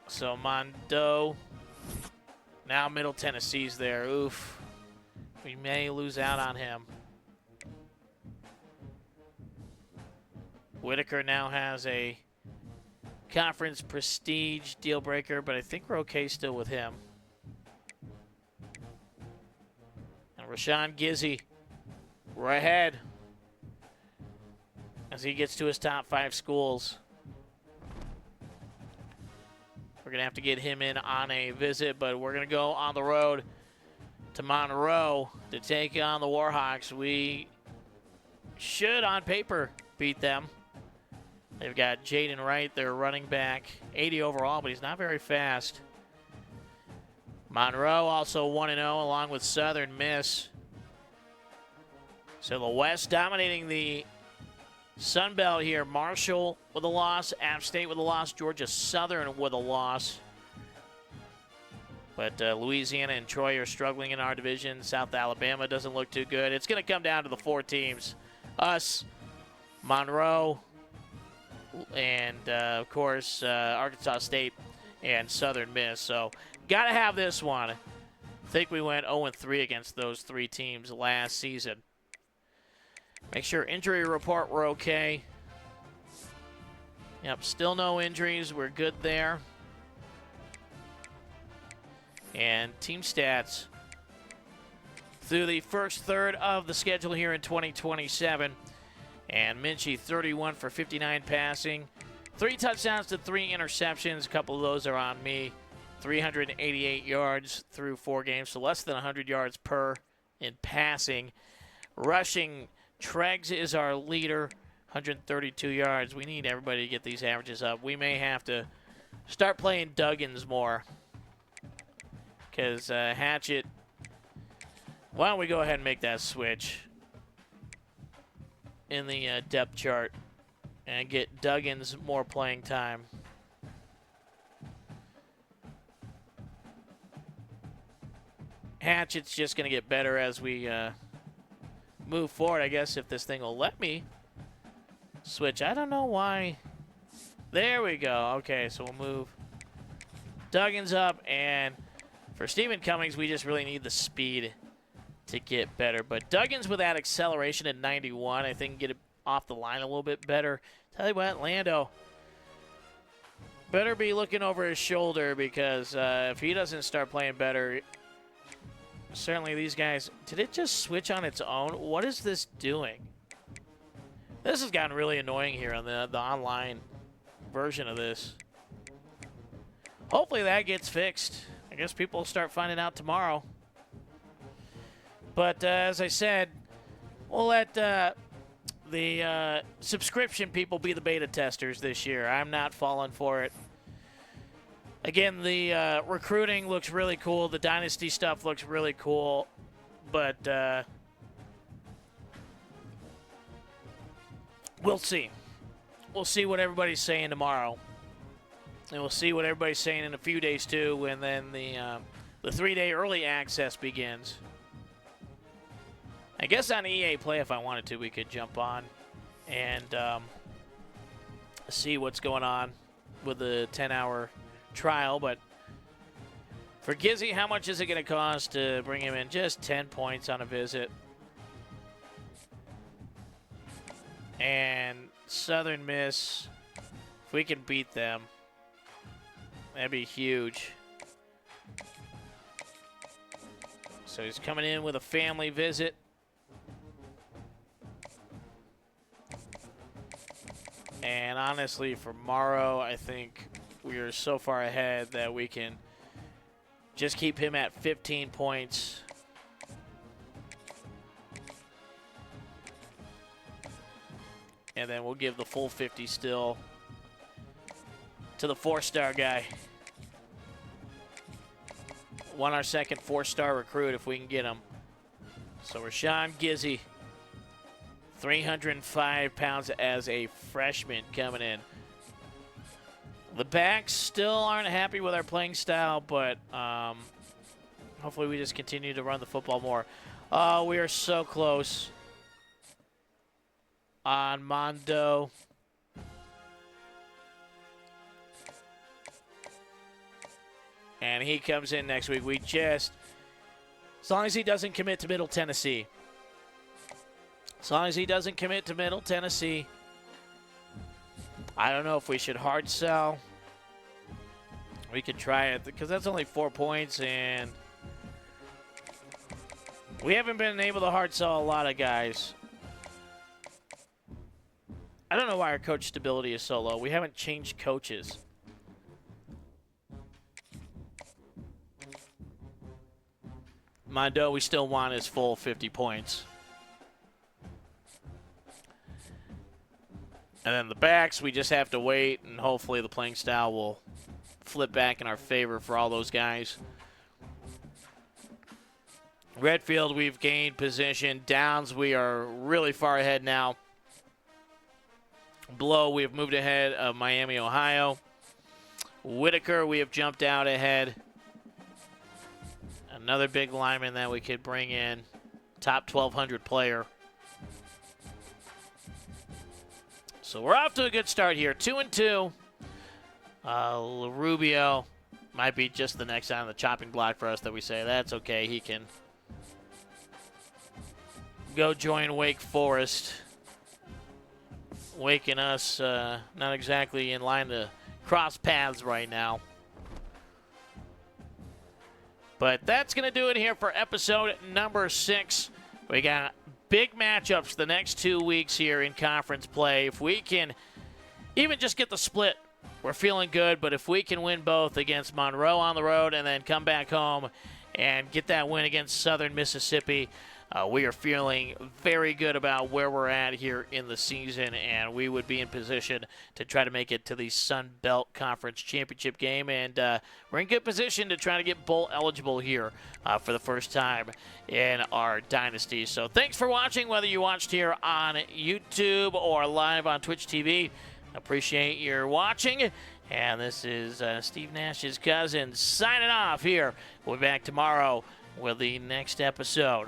So Mondo, now Middle Tennessee's there. Oof. We may lose out on him. Whitaker now has a conference prestige deal breaker, but I think we're okay still with him. And Rashawn Gizzy, we're ahead as he gets to his top 5 schools. We're going to have to get him in on a visit, but we're going to go on the road to Monroe to take on the Warhawks. We should, on paper, beat them. They've got Jaden Wright, their running back, 80 overall, but he's not very fast. Monroe also 1-0 along with Southern Miss. So the West dominating the Sun Belt here. Marshall with a loss, App State with a loss, Georgia Southern with a loss. But Louisiana and Troy are struggling in our division. South Alabama doesn't look too good. It's going to come down to the 4 teams. Us, Monroe, and, of course, Arkansas State and Southern Miss. So, got to have this one. I think we went 0-3 against those 3 teams last season. Make sure injury report we're okay. Yep, still no injuries. We're good there. And team stats through the first third of the schedule here in 2027. And Minchie, 31 for 59 passing. 3 touchdowns to 3 interceptions. A couple of those are on me. 388 yards through 4 games, so less than 100 yards per in passing. Rushing, Treggs is our leader, 132 yards. We need everybody to get these averages up. We may have to start playing Duggins more because Hatchett, why don't we go ahead and make that switch in the depth chart and get Duggins more playing time. Hatchett's just going to get better as we move forward, I guess, if this thing will let me switch. I don't know why. There we go. Okay, so we'll move Duggins up, and for Stephen Cummings, we just really need the speed to get better. But Duggins with that acceleration at 91, I think, get it off the line a little bit better. Tell you what, Lando better be looking over his shoulder because if he doesn't start playing better, certainly these guys. Did it just switch on its own? What is this doing? This has gotten really annoying here on the online version of this. hopefully that gets fixed. I guess people will start finding out tomorrow. But as I said, we'll let the subscription people be the beta testers this year. I'm not falling for it. Again, the recruiting looks really cool. The Dynasty stuff looks really cool. But we'll see. We'll see what everybody's saying tomorrow. And we'll see what everybody's saying in a few days, too, when then the 3-day early access begins. I guess on EA Play, if I wanted to, we could jump on and see what's going on with the 10-hour trial. But for Gizzy, how much is it going to cost to bring him in? Just 10 points on a visit. And Southern Miss, if we can beat them, that'd be huge. So he's coming in with a family visit. And honestly, for Morrow, I think we are so far ahead that we can just keep him at 15 points. And then we'll give the full 50 still to the 4-star guy. Want our second 4-star recruit if we can get him. So Rashawn Gizzy, 305 pounds as a freshman coming in. The backs still aren't happy with our playing style, but hopefully we just continue to run the football more. Oh, we are so close on Mondo. And he comes in next week. As long as he doesn't commit to Middle Tennessee. As long as he doesn't commit to Middle Tennessee. I don't know if we should hard sell. We could try it because that's only 4 points, and we haven't been able to hard sell a lot of guys. I don't know why our coach stability is so low. We haven't changed coaches. Mondo, we still want his full 50 points. And then the backs, we just have to wait, and hopefully the playing style will flip back in our favor for all those guys. Redfield, we've gained position. Downs, we are really far ahead now. Blow, we have moved ahead of Miami, Ohio. Whitaker, we have jumped out ahead. Another big lineman that we could bring in. Top 1,200 player. So we're off to a good start here. 2-2. Rubio might be just the next on the chopping block for us that we say that's okay. He can go join Wake Forest. Wake and us not exactly in line to cross paths right now. But that's going to do it here for episode number 6. We got big matchups the next 2 weeks here in conference play. If we can even just get the split, we're feeling good. But if we can win both against Monroe on the road and then come back home and get that win against Southern Mississippi, we are feeling very good about where we're at here in the season, and we would be in position to try to make it to the Sun Belt Conference Championship game. And we're in good position to try to get bowl eligible here for the first time in our dynasty. So thanks for watching, whether you watched here on YouTube or live on Twitch TV. Appreciate your watching. And this is Steve Nash's cousin signing off here. We'll be back tomorrow with the next episode